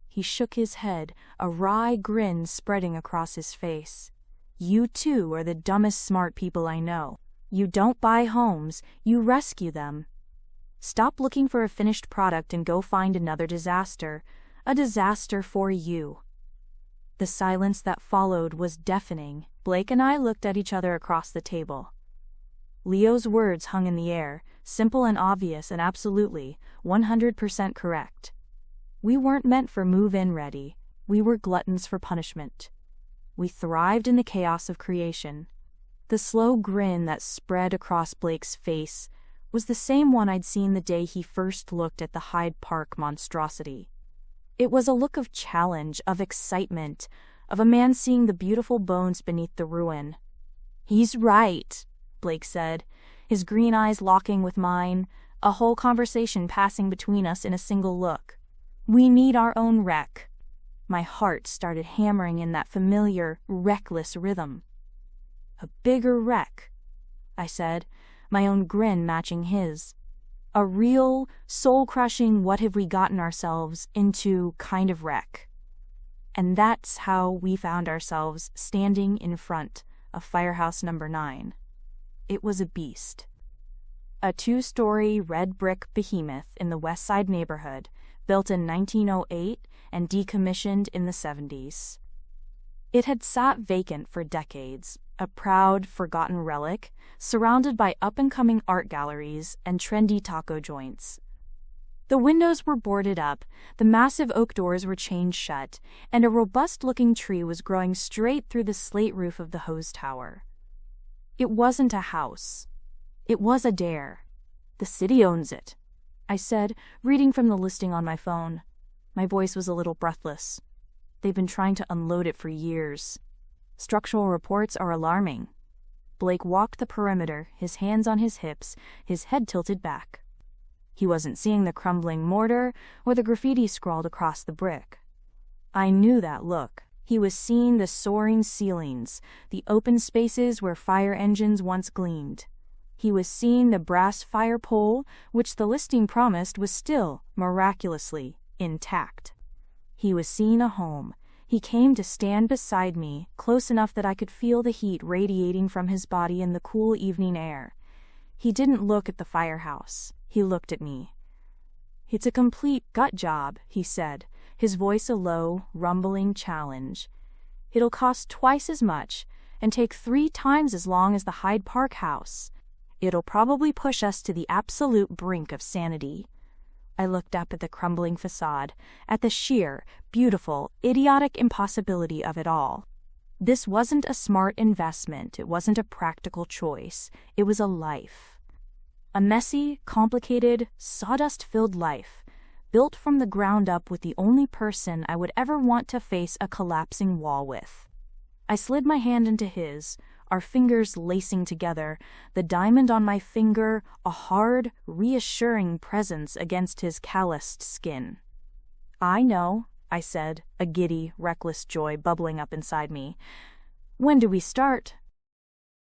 Speaker 1: He shook his head, a wry grin spreading across his face. "You two are the dumbest smart people I know. You don't buy homes, you rescue them. Stop looking for a finished product and go find another disaster. A disaster for you." The silence that followed was deafening. Blake and I looked at each other across the table. Leo's words hung in the air, simple and obvious and absolutely, 100% correct. We weren't meant for move-in ready. We were gluttons for punishment. We thrived in the chaos of creation. The slow grin that spread across Blake's face was the same one I'd seen the day he first looked at the Hyde Park monstrosity. It was a look of challenge, of excitement, of a man seeing the beautiful bones beneath the ruin. "He's right," Blake said, his green eyes locking with mine, a whole conversation passing between us in a single look. "We need our own wreck." My heart started hammering in that familiar, reckless rhythm. "A bigger wreck," I said, my own grin matching his. "A real, soul-crushing what have we gotten ourselves into kind of wreck." And that's how we found ourselves standing in front of Firehouse Number 9. It was a beast. A 2-story red brick behemoth in the West Side neighborhood, built in 1908 and decommissioned in the 70s. It had sat vacant for decades, a proud, forgotten relic, surrounded by up-and-coming art galleries and trendy taco joints. The windows were boarded up, the massive oak doors were chained shut, and a robust-looking tree was growing straight through the slate roof of the hose tower. It wasn't a house. It was a dare. "The city owns it," I said, reading from the listing on my phone. My voice was a little breathless. "They've been trying to unload it for years. Structural reports are alarming." Blake walked the perimeter, his hands on his hips, his head tilted back. He wasn't seeing the crumbling mortar or the graffiti scrawled across the brick. I knew that look. He was seeing the soaring ceilings, the open spaces where fire engines once gleamed. He was seeing the brass fire pole, which the listing promised was still, miraculously, intact. He was seeing a home. He came to stand beside me, close enough that I could feel the heat radiating from his body in the cool evening air. He didn't look at the firehouse. He looked at me. "It's a complete gut job," he said, his voice a low, rumbling challenge. "It'll cost twice as much and take 3 times as long as the Hyde Park house. It'll probably push us to the absolute brink of sanity." I looked up at the crumbling facade, at the sheer, beautiful, idiotic impossibility of it all. This wasn't a smart investment, it wasn't a practical choice, it was a life. A messy, complicated, sawdust-filled life, built from the ground up with the only person I would ever want to face a collapsing wall with. I slid my hand into his, our fingers lacing together, the diamond on my finger a hard, reassuring presence against his calloused skin. "I know," I said, a giddy, reckless joy bubbling up inside me. "When do we start?"